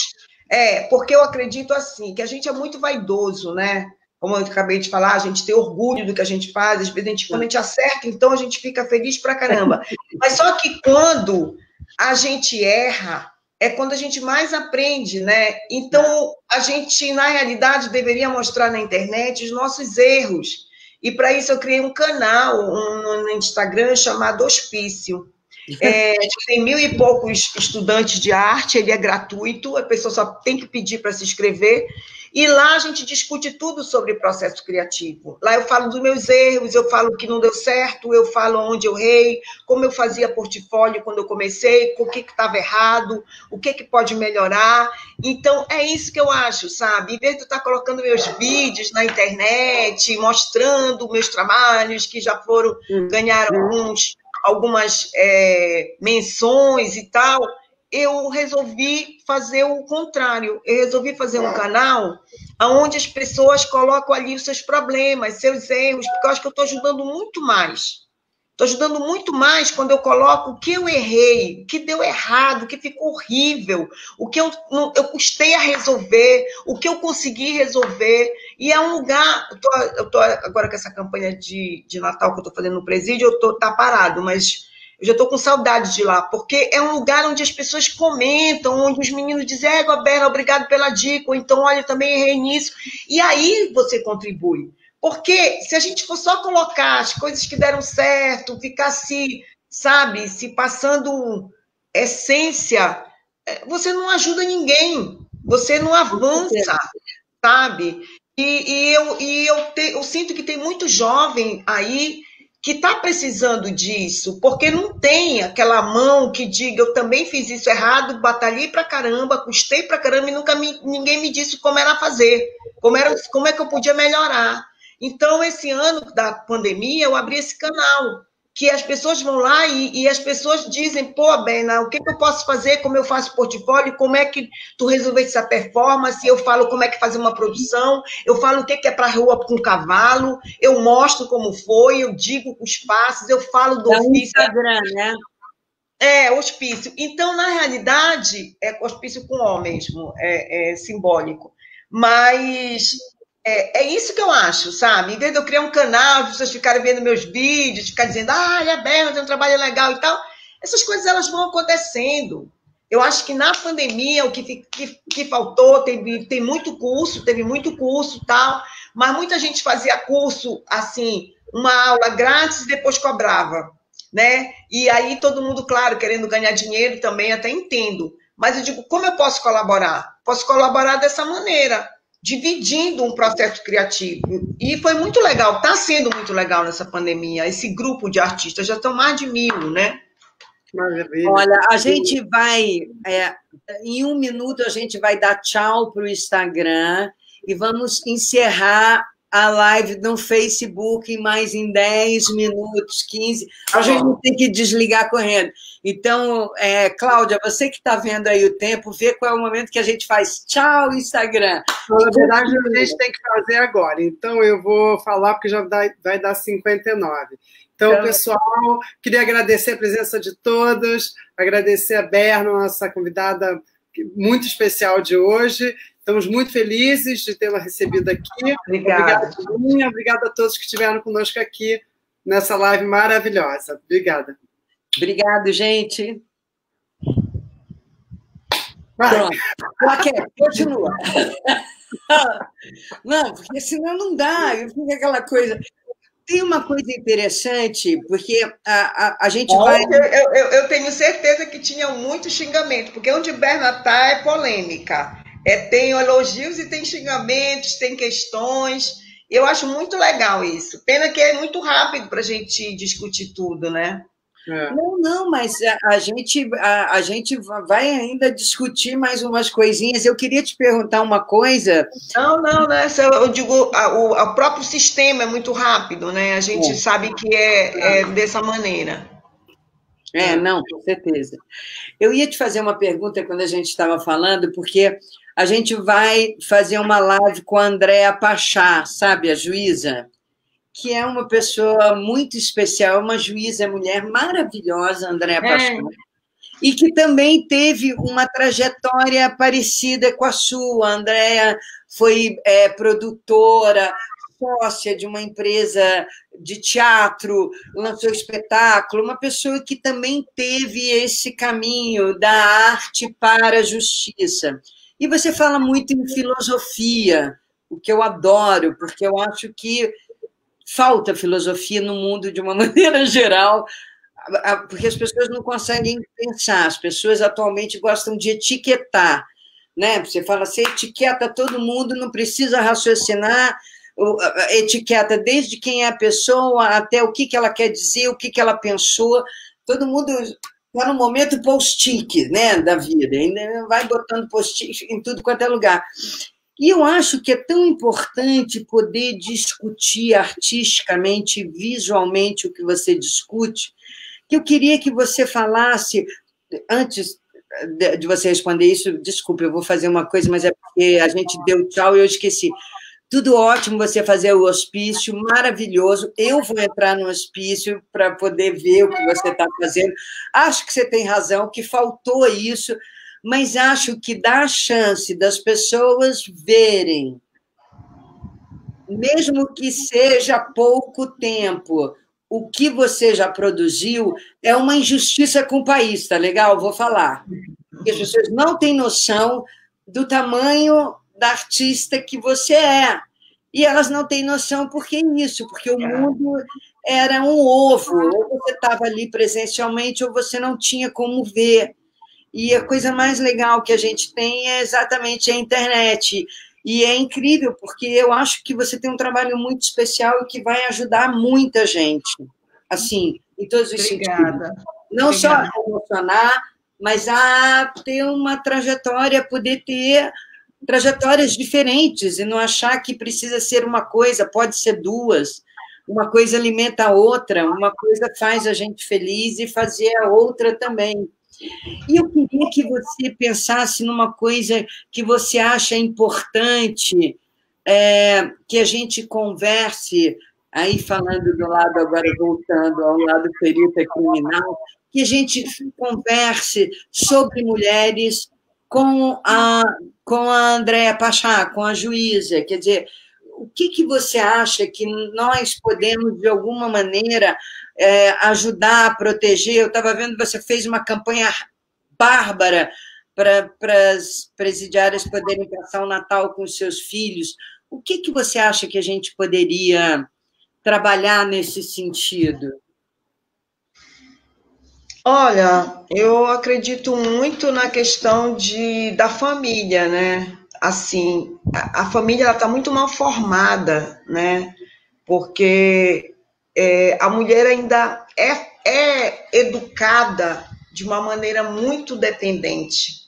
Porque eu acredito, assim, que a gente é muito vaidoso, né? Como eu acabei de falar, a gente tem orgulho do que a gente faz, às vezes quando a gente acerta, então a gente fica feliz pra caramba. Mas só que quando a gente erra, é quando a gente mais aprende, né? Então, a gente, na realidade, deveria mostrar na internet os nossos erros. E, para isso, eu criei um canal no Instagram chamado Hospício. Tem 1000 e poucos estudantes de arte, ele é gratuito, a pessoa só tem que pedir para se inscrever. E lá a gente discute tudo sobre processo criativo. Lá eu falo dos meus erros, eu falo o que não deu certo, eu falo onde eu errei, como eu fazia portfólio quando eu comecei, o que estava errado, o que pode melhorar. Então, é isso que eu acho, sabe? Em vez de eu estar colocando meus vídeos na internet, mostrando meus trabalhos, que já ganharam algumas menções e tal, eu resolvi fazer o contrário. Eu resolvi fazer um canal onde as pessoas colocam ali os seus problemas, seus erros, porque eu acho que eu estou ajudando muito mais. Estou ajudando muito mais quando eu coloco o que eu errei, o que deu errado, o que ficou horrível, o que eu custei a resolver, o que eu consegui resolver. E é um lugar... Eu tô agora com essa campanha de Natal que eu estou fazendo no presídio, tá parado, mas... Eu já estou com saudade de lá, porque é um lugar onde as pessoas comentam, onde os meninos dizem, Berna, obrigado pela dica, ou então, olha, eu também errei nisso. E aí você contribui. Porque se a gente for só colocar as coisas que deram certo, ficar se passando essência, você não ajuda ninguém, você não avança, sabe? Eu sinto que tem muito jovem aí que está precisando disso, porque não tem aquela mão que diga, eu também fiz isso errado, batalhei pra caramba, custei pra caramba, e ninguém me disse como era fazer, como é que eu podia melhorar. Então, esse ano da pandemia, eu abri esse canal, que as pessoas vão lá e as pessoas dizem, pô, Berna, o que eu posso fazer, como eu faço portfólio, como é que tu resolveste essa performance, eu falo como é que fazer uma produção, eu falo o que é para rua com cavalo, eu mostro como foi, eu digo os passos, eu falo do ofício.
Instagram, né?
Hospício. Então, na realidade, é hospício com O mesmo, é simbólico. Mas... É isso que eu acho, sabe? Em vez de eu criar um canal, as pessoas ficarem vendo meus vídeos, ficar dizendo, a Berna tem um trabalho legal e tal, essas coisas elas vão acontecendo. Eu acho que na pandemia o que faltou, teve muito curso e tal, mas muita gente fazia curso, assim, uma aula grátis e depois cobrava, né? E aí todo mundo, claro, querendo ganhar dinheiro também, até entendo. Mas eu digo, como eu posso colaborar? Posso colaborar dessa maneira, dividindo um processo criativo. E foi muito legal, está sendo muito legal nessa pandemia. Esse grupo de artistas, já estão mais de 1000, né?
Maravilha. Olha, a gente vai... em 1 minuto, a gente vai dar tchau para o Instagram e vamos encerrar a live no Facebook em 10 minutos, 15. A gente não tem que desligar correndo. Então, Cláudia, você que está vendo aí o tempo, vê qual é o momento que a gente faz tchau, Instagram.
Na verdade, a gente tem que fazer agora. Então, eu vou falar, porque já vai dar 59. Então, pessoal, queria agradecer a presença de todos, agradecer a Berna, nossa convidada muito especial de hoje. Estamos muito felizes de tê-la recebido aqui.
Obrigada.
Obrigada a todos que estiveram conosco aqui nessa live maravilhosa. Obrigada.
Obrigado, gente.
Vai.
Pronto. Raquel, continua. Não, porque senão não dá. Fica aquela coisa... Tem uma coisa interessante, porque a gente vai...
Eu tenho certeza que tinha muito xingamento, porque onde Berna está é polêmica. Tem elogios e tem xingamentos, tem questões. Eu acho muito legal isso. Pena que é muito rápido para a gente discutir tudo, né?
Não, mas a gente vai ainda discutir mais umas coisinhas. Eu queria te perguntar uma coisa.
Não, né? Eu digo, o próprio sistema é muito rápido, né? A gente sabe que é dessa maneira.
Não, com certeza. Eu ia te fazer uma pergunta quando a gente estava falando, porque a gente vai fazer uma live com a Andréa Pachá, sabe, a juíza, que é uma pessoa muito especial, uma juíza, mulher maravilhosa, Andréa Pachá, e que também teve uma trajetória parecida com a sua. A Andréa foi produtora, sócia de uma empresa de teatro, lançou espetáculo, uma pessoa que também teve esse caminho da arte para a justiça. E você fala muito em filosofia, o que eu adoro, porque eu acho que falta filosofia no mundo de uma maneira geral, porque as pessoas não conseguem pensar, as pessoas atualmente gostam de etiquetar, né? Você fala, você etiqueta todo mundo, não precisa raciocinar, etiqueta desde quem é a pessoa até o que ela quer dizer, o que ela pensou, todo mundo está no momento post-it, né, da vida, ainda vai botando post-it em tudo quanto é lugar. E eu acho que é tão importante poder discutir artisticamente, visualmente, o que você discute, que eu queria que você falasse, antes de você responder isso, desculpe, eu vou fazer uma coisa, mas é porque a gente deu tchau e eu esqueci. Tudo ótimo você fazer o hospício, maravilhoso. Eu vou entrar no hospício para poder ver o que você está fazendo. Acho que você tem razão, que faltou isso, mas acho que dá a chance das pessoas verem, mesmo que seja pouco tempo, o que você já produziu, é uma injustiça com o país, tá legal? Vou falar. Porque as pessoas não têm noção do tamanho da artista que você é. E elas não têm noção por que isso, porque o mundo era um ovo, ou você estava ali presencialmente, ou você não tinha como ver. E a coisa mais legal que a gente tem é exatamente a internet. E é incrível, porque eu acho que você tem um trabalho muito especial e que vai ajudar muita gente, assim, em todos os sentidos. Não só a emocionar, mas a ter uma trajetória, poder ter trajetórias diferentes e não achar que precisa ser uma coisa, pode ser duas. Uma coisa alimenta a outra, uma coisa faz a gente feliz e fazer a outra também. E eu queria que você pensasse numa coisa que você acha importante, que a gente converse, aí falando do lado, agora voltando ao lado perita criminal, que a gente converse sobre mulheres com a Andréa Pachá, com a juíza. Quer dizer, o que você acha que nós podemos, de alguma maneira, ajudar a proteger? Eu estava vendo que você fez uma campanha bárbara para as presidiárias poderem passar o Natal com os seus filhos. O que você acha que a gente poderia trabalhar nesse sentido?
Olha, eu acredito muito na questão da família, né? Assim, a família está muito mal formada, né? Porque a mulher ainda é educada de uma maneira muito dependente,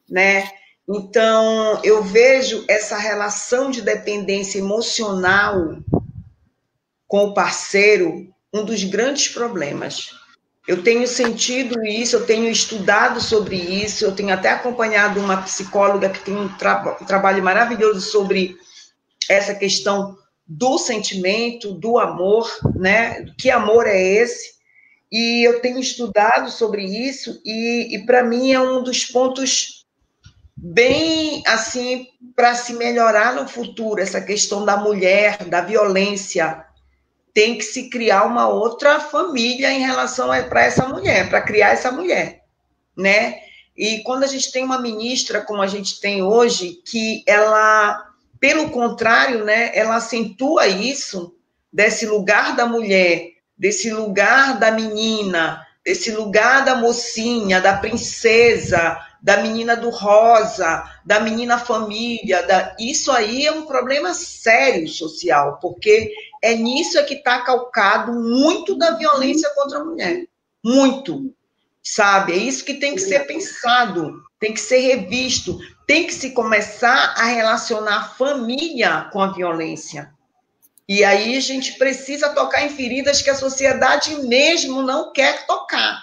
né? Então, eu vejo essa relação de dependência emocional com o parceiro um dos grandes problemas. Eu tenho sentido isso, eu tenho estudado sobre isso, eu tenho até acompanhado uma psicóloga que tem um trabalho maravilhoso sobre essa questão do sentimento, do amor, né? Que amor é esse? E eu tenho estudado sobre isso e para mim é um dos pontos bem assim para se melhorar no futuro, essa questão da mulher, da violência. Tem que se criar uma outra família em relação para essa mulher, para criar essa mulher, né? E quando a gente tem uma ministra como a gente tem hoje, que ela, pelo contrário, né, ela acentua isso, desse lugar da mulher, desse lugar da menina, desse lugar da mocinha, da princesa, da menina do rosa, da menina família, isso aí é um problema sério social, porque é nisso que está calcado muito da violência contra a mulher. Muito, sabe? É isso que tem que ser pensado, tem que ser revisto, tem que se começar a relacionar a família com a violência. E aí a gente precisa tocar em feridas que a sociedade mesmo não quer tocar.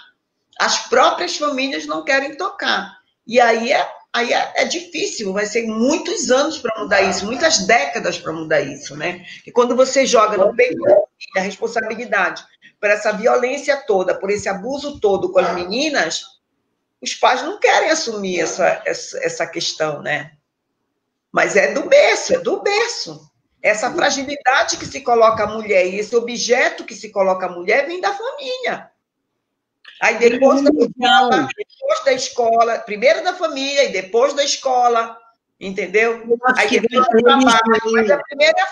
As próprias famílias não querem tocar. E aí é difícil, vai ser muitos anos para mudar isso, muitas décadas para mudar isso, né? E quando você joga no peito da responsabilidade por essa violência toda, por esse abuso todo com as meninas, os pais não querem assumir essa questão, né? Mas é do berço. Essa fragilidade que se coloca a mulher e esse objeto que se coloca a mulher vem da família. Aí depois da escola, primeiro da família e depois da escola, entendeu? Aí depois do trabalho, mas a primeira é a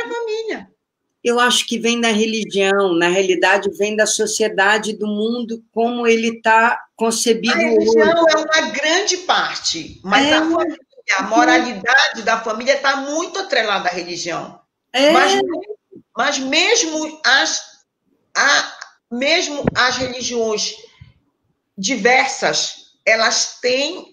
família.
Eu acho que vem da religião, na realidade vem da sociedade, do mundo, como ele está concebido hoje.
A religião é uma grande parte, mas a moralidade da família está muito atrelada à religião. Mas mesmo as religiões diversas, elas têm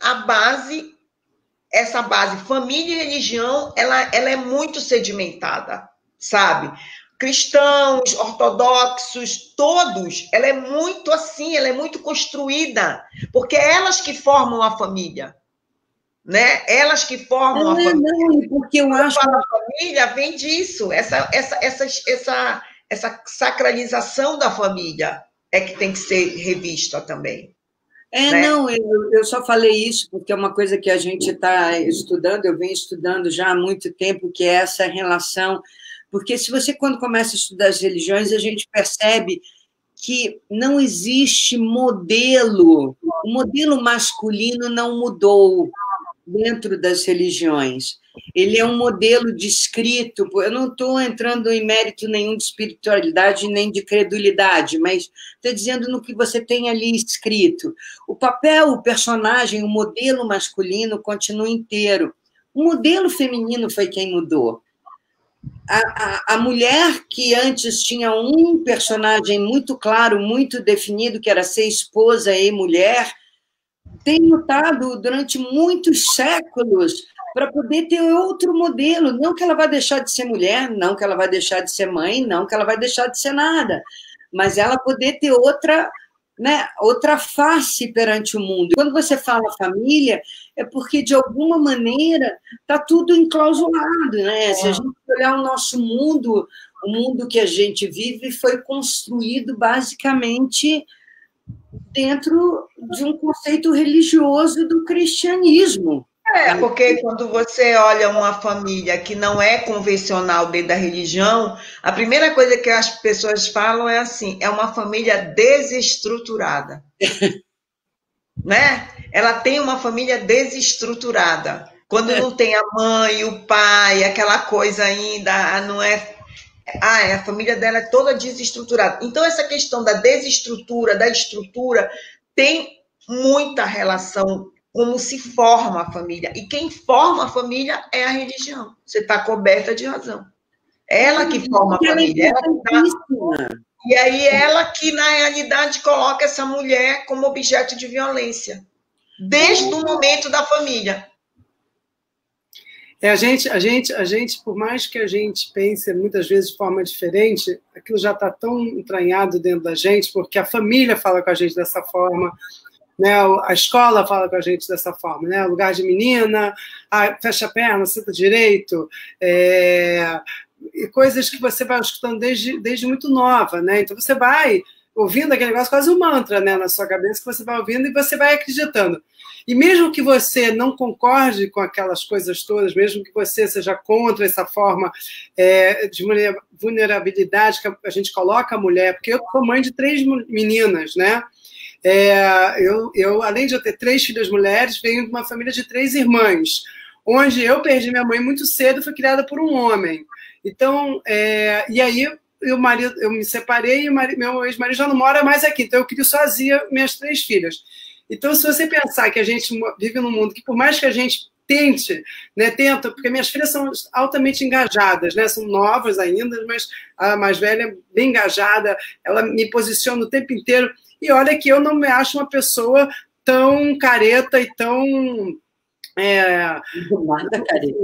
essa base, família e religião, ela é muito sedimentada, sabe? Cristãos, ortodoxos, todos, ela é muito assim, ela é muito construída, porque é elas que formam a família, né? Elas que formam a família.
Não, porque eu acho que
a família vem disso, essa sacralização da família é que tem que ser revista também. Né?
Não, eu só falei isso porque é uma coisa que a gente está estudando, eu venho estudando já há muito tempo, que é essa relação, porque se você, quando começa a estudar as religiões, a gente percebe que não existe modelo, o modelo masculino não mudou dentro das religiões. Ele é um modelo descrito, eu não estou entrando em mérito nenhum de espiritualidade nem de credulidade, mas estou dizendo no que você tem ali escrito. O papel, o personagem, o modelo masculino continua inteiro. O modelo feminino foi quem mudou. A mulher que antes tinha um personagem muito claro, muito definido, que era ser esposa e mulher, tem lutado durante muitos séculos para poder ter outro modelo. Não que ela vai deixar de ser mulher, não que ela vai deixar de ser mãe, não que ela vai deixar de ser nada, mas ela poder ter outra, né, outra face perante o mundo. Quando você fala família, é porque, de alguma maneira, está tudo enclausulado, né? Se a gente olhar o nosso mundo, o mundo que a gente vive foi construído basicamente dentro de um conceito religioso do cristianismo.
Porque quando você olha uma família que não é convencional dentro da religião, a primeira coisa que as pessoas falam é assim, é uma família desestruturada. Né? Ela tem uma família desestruturada. Quando não tem a mãe, o pai, aquela coisa ainda, não é... a família dela é toda desestruturada. Então, essa questão da desestrutura, da estrutura, tem muita relação como se forma a família. E quem forma a família é a religião. Você está coberta de razão. Ela que forma a família. E aí ela que, na realidade, coloca essa mulher como objeto de violência. Desde o momento da família.
A gente, por mais que a gente pense muitas vezes de forma diferente, aquilo já está tão entranhado dentro da gente, porque a família fala com a gente dessa forma, né? A escola fala com a gente dessa forma, né? O lugar de menina, fecha a perna, senta direito, e coisas que você vai escutando desde muito nova, né? Então você vai ouvindo aquele negócio, quase um mantra, né, na sua cabeça, que você vai ouvindo e você vai acreditando. E mesmo que você não concorde com aquelas coisas todas, mesmo que você seja contra essa forma de vulnerabilidade que a gente coloca a mulher, porque eu sou mãe de 3 meninas, né? Eu, além de eu ter 3 filhas mulheres, venho de uma família de 3 irmãs, onde eu perdi minha mãe muito cedo, fui criada por um homem. Então, e aí eu me separei e meu ex-marido já não mora mais aqui, então eu crio sozinha minhas 3 filhas. Então, se você pensar que a gente vive num mundo que, por mais que a gente tente, né, tenta, porque minhas filhas são altamente engajadas, né, são novas ainda, mas a mais velha é bem engajada, ela me posiciona o tempo inteiro, e olha que eu não me acho uma pessoa tão careta e tão...
Nada careta.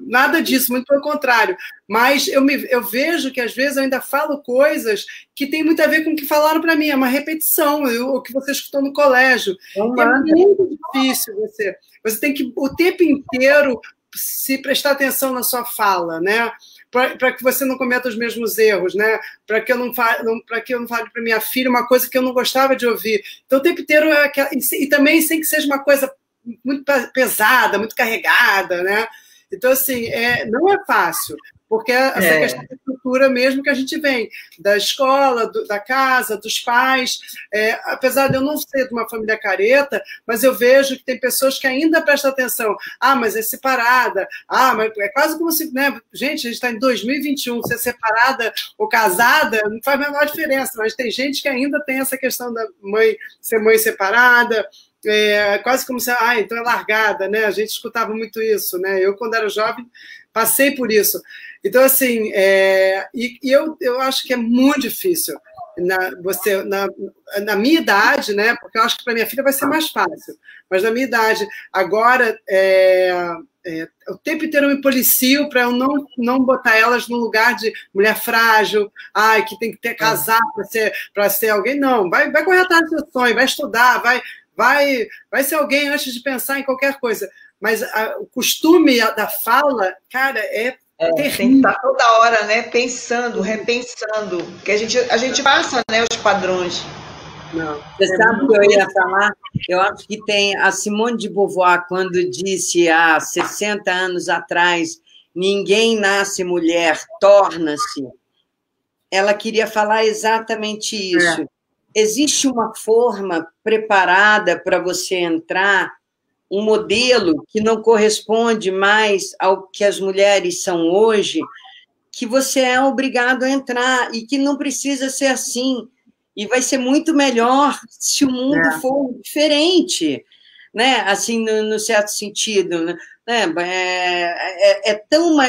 Nada disso, muito pelo contrário. Mas eu vejo que, às vezes, eu ainda falo coisas que tem muito a ver com o que falaram para mim. É uma repetição, o que você escutou no colégio. É muito difícil você tem que, o tempo inteiro, se prestar atenção na sua fala, né? Para que você não cometa os mesmos erros, né? Para que eu não fale para minha filha uma coisa que eu não gostava de ouvir. Então, o tempo inteiro... E também sem que seja uma coisa muito pesada, muito carregada, né? Então, assim, não é fácil, porque essa questão da estrutura mesmo que a gente vem, da escola, da casa, dos pais, apesar de eu não ser de uma família careta, mas eu vejo que tem pessoas que ainda prestam atenção. Mas é separada. Mas é quase como se... Né? Gente, a gente está em 2021, ser separada ou casada não faz a menor diferença, mas tem gente que ainda tem essa questão da ser mãe separada, quase como se, então é largada, né? A gente escutava muito isso, né? Eu, quando era jovem, passei por isso. Então, assim, eu acho que é muito difícil na minha idade, né? Porque eu acho que para minha filha vai ser mais fácil, mas na minha idade, agora, o tempo inteiro eu me policio para eu não botar elas num lugar de mulher frágil, que tem que casar para ser alguém. Não, vai correr atrás do seu sonho, vai estudar, vai ser alguém antes de pensar em qualquer coisa. Mas o costume da fala, cara, terrível.
Tem que estar toda hora, né, pensando, repensando, porque a gente passa, né, os padrões.
Não. Você sabe o que eu ia falar? Eu acho que tem a Simone de Beauvoir, quando disse há 60 anos atrás, ninguém nasce mulher, torna-se. Ela queria falar exatamente isso. Existe uma forma preparada para você entrar, um modelo que não corresponde mais ao que as mulheres são hoje, que você é obrigado a entrar e que não precisa ser assim. E vai ser muito melhor se o mundo for diferente, né? Assim, no certo sentido, né?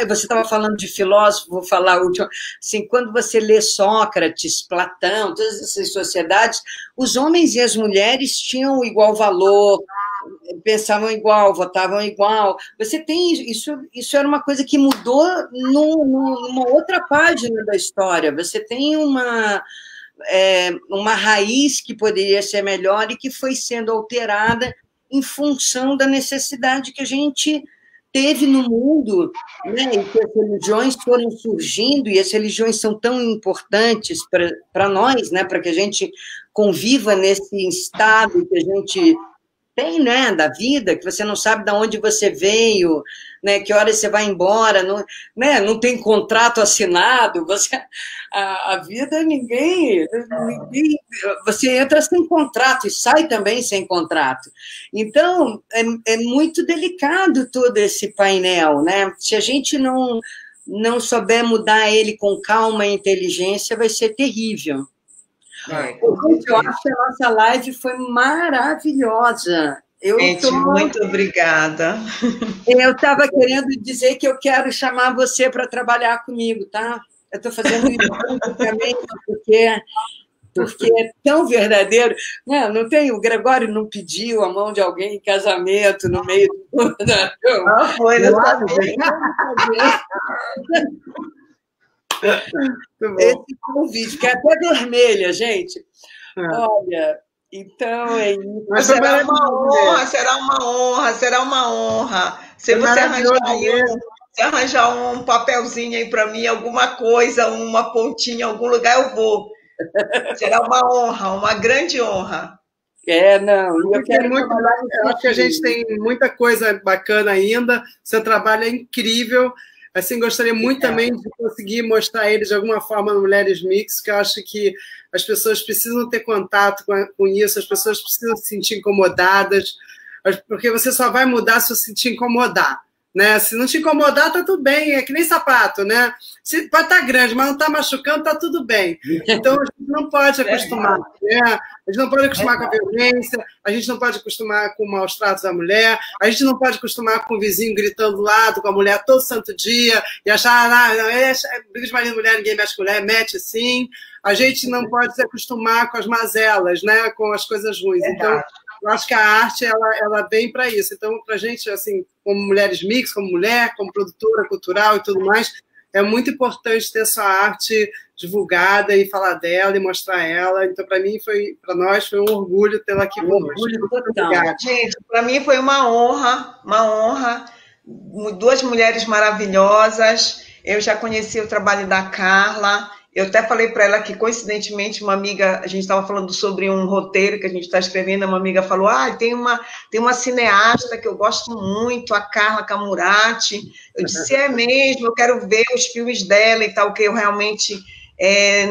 Você estava falando de filósofo, vou falar último, assim, quando você lê Sócrates, Platão, todas essas sociedades, os homens e as mulheres tinham igual valor, pensavam igual, votavam igual. Você tem isso era uma coisa que mudou numa outra página da história. Você tem uma raiz que poderia ser melhor e que foi sendo alterada em função da necessidade que a gente teve no mundo, né? E que as religiões foram surgindo, e as religiões são tão importantes para nós, né? Para que a gente conviva nesse estado que a gente tem, né, da vida, que você não sabe de onde você veio, né, que horas você vai embora, não tem contrato assinado, a vida ninguém, você entra sem contrato e sai também sem contrato. Então, é muito delicado todo esse painel, né? Se a gente não souber mudar ele com calma e inteligência, vai ser terrível. Eu acho que a nossa live foi maravilhosa.
Muito obrigada.
Eu estava querendo dizer que eu quero chamar você para trabalhar comigo, tá? Eu estou fazendo isso publicamente porque é tão verdadeiro. Não tem, o Gregório não pediu a mão de alguém em casamento no meio do...
Não foi, não sabia.
Esse convite, que é até vermelha, gente. Olha, então é isso.
Mas será uma honra. Se você arranjar um papelzinho aí para mim, alguma coisa, uma pontinha, algum lugar, eu vou. Será uma honra, uma grande honra.
Eu acho que a gente tem muita coisa bacana ainda. Seu trabalho é incrível. Assim, gostaria muito também de conseguir mostrar eles de alguma forma no Mulheres Mix, que eu acho que as pessoas precisam ter contato com isso, as pessoas precisam se sentir incomodadas, porque você só vai mudar se você se sentir incomodar, né? Se não te incomodar, tá tudo bem, é que nem sapato, né? Pode estar grande, mas não está machucando, tá tudo bem. Então, a gente não pode acostumar, né? A gente não pode acostumar com a violência, a gente não pode acostumar com maus tratos da mulher, a gente não pode acostumar com o vizinho gritando do lado, com a mulher todo santo dia, e achar, briga de marido e mulher, ninguém mexe com mulher, mete sim. A gente não pode se acostumar com as mazelas, né? Com as coisas ruins. Então, eu acho que a arte, ela vem para isso. Então, para a gente, assim, como mulheres mix, como mulher, como produtora cultural e tudo mais, é muito importante ter sua arte divulgada e falar dela e mostrar ela. Então, para nós, foi um orgulho tê-la aqui conosco.
Gente, para mim foi uma honra. Duas mulheres maravilhosas. Eu já conheci o trabalho da Carla. Eu até falei para ela que, coincidentemente, uma amiga, a gente estava falando sobre um roteiro que a gente está escrevendo, uma amiga falou, tem uma cineasta que eu gosto muito, a Carla Camurati. Eu disse, é mesmo, eu quero ver os filmes dela e tal, que eu realmente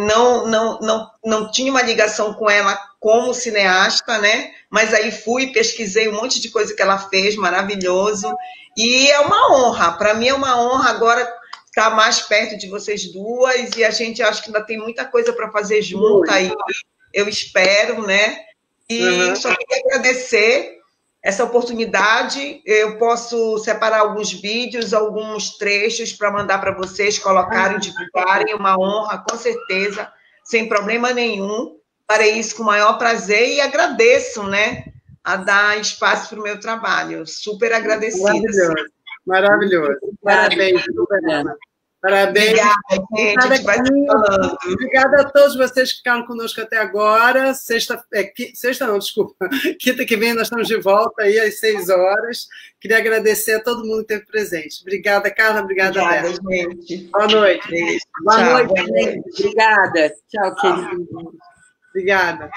não tinha uma ligação com ela como cineasta, né? Mas aí pesquisei um monte de coisa que ela fez, maravilhoso. E é uma honra, para mim é uma honra agora estar mais perto de vocês duas, e a gente acho que ainda tem muita coisa para fazer junto aí, eu espero, né? E só queria agradecer essa oportunidade. Eu posso separar alguns vídeos, alguns trechos para mandar para vocês colocarem, divulgarem, uma honra, com certeza, sem problema nenhum. Farei isso com o maior prazer e agradeço, né, a dar espaço para o meu trabalho. Super agradecida.
Maravilhoso. Parabéns, Ana. Parabéns.
Obrigada, gente. A gente vai estar falando.
Obrigada a todos vocês que ficaram conosco até agora. Quinta que vem nós estamos de volta aí às 6 horas. Queria agradecer a todo mundo que esteve presente. Obrigada, Carla. Obrigada,
gente.
Boa noite.
Boa noite, gente. Obrigada. Tchau, querido.
Obrigada.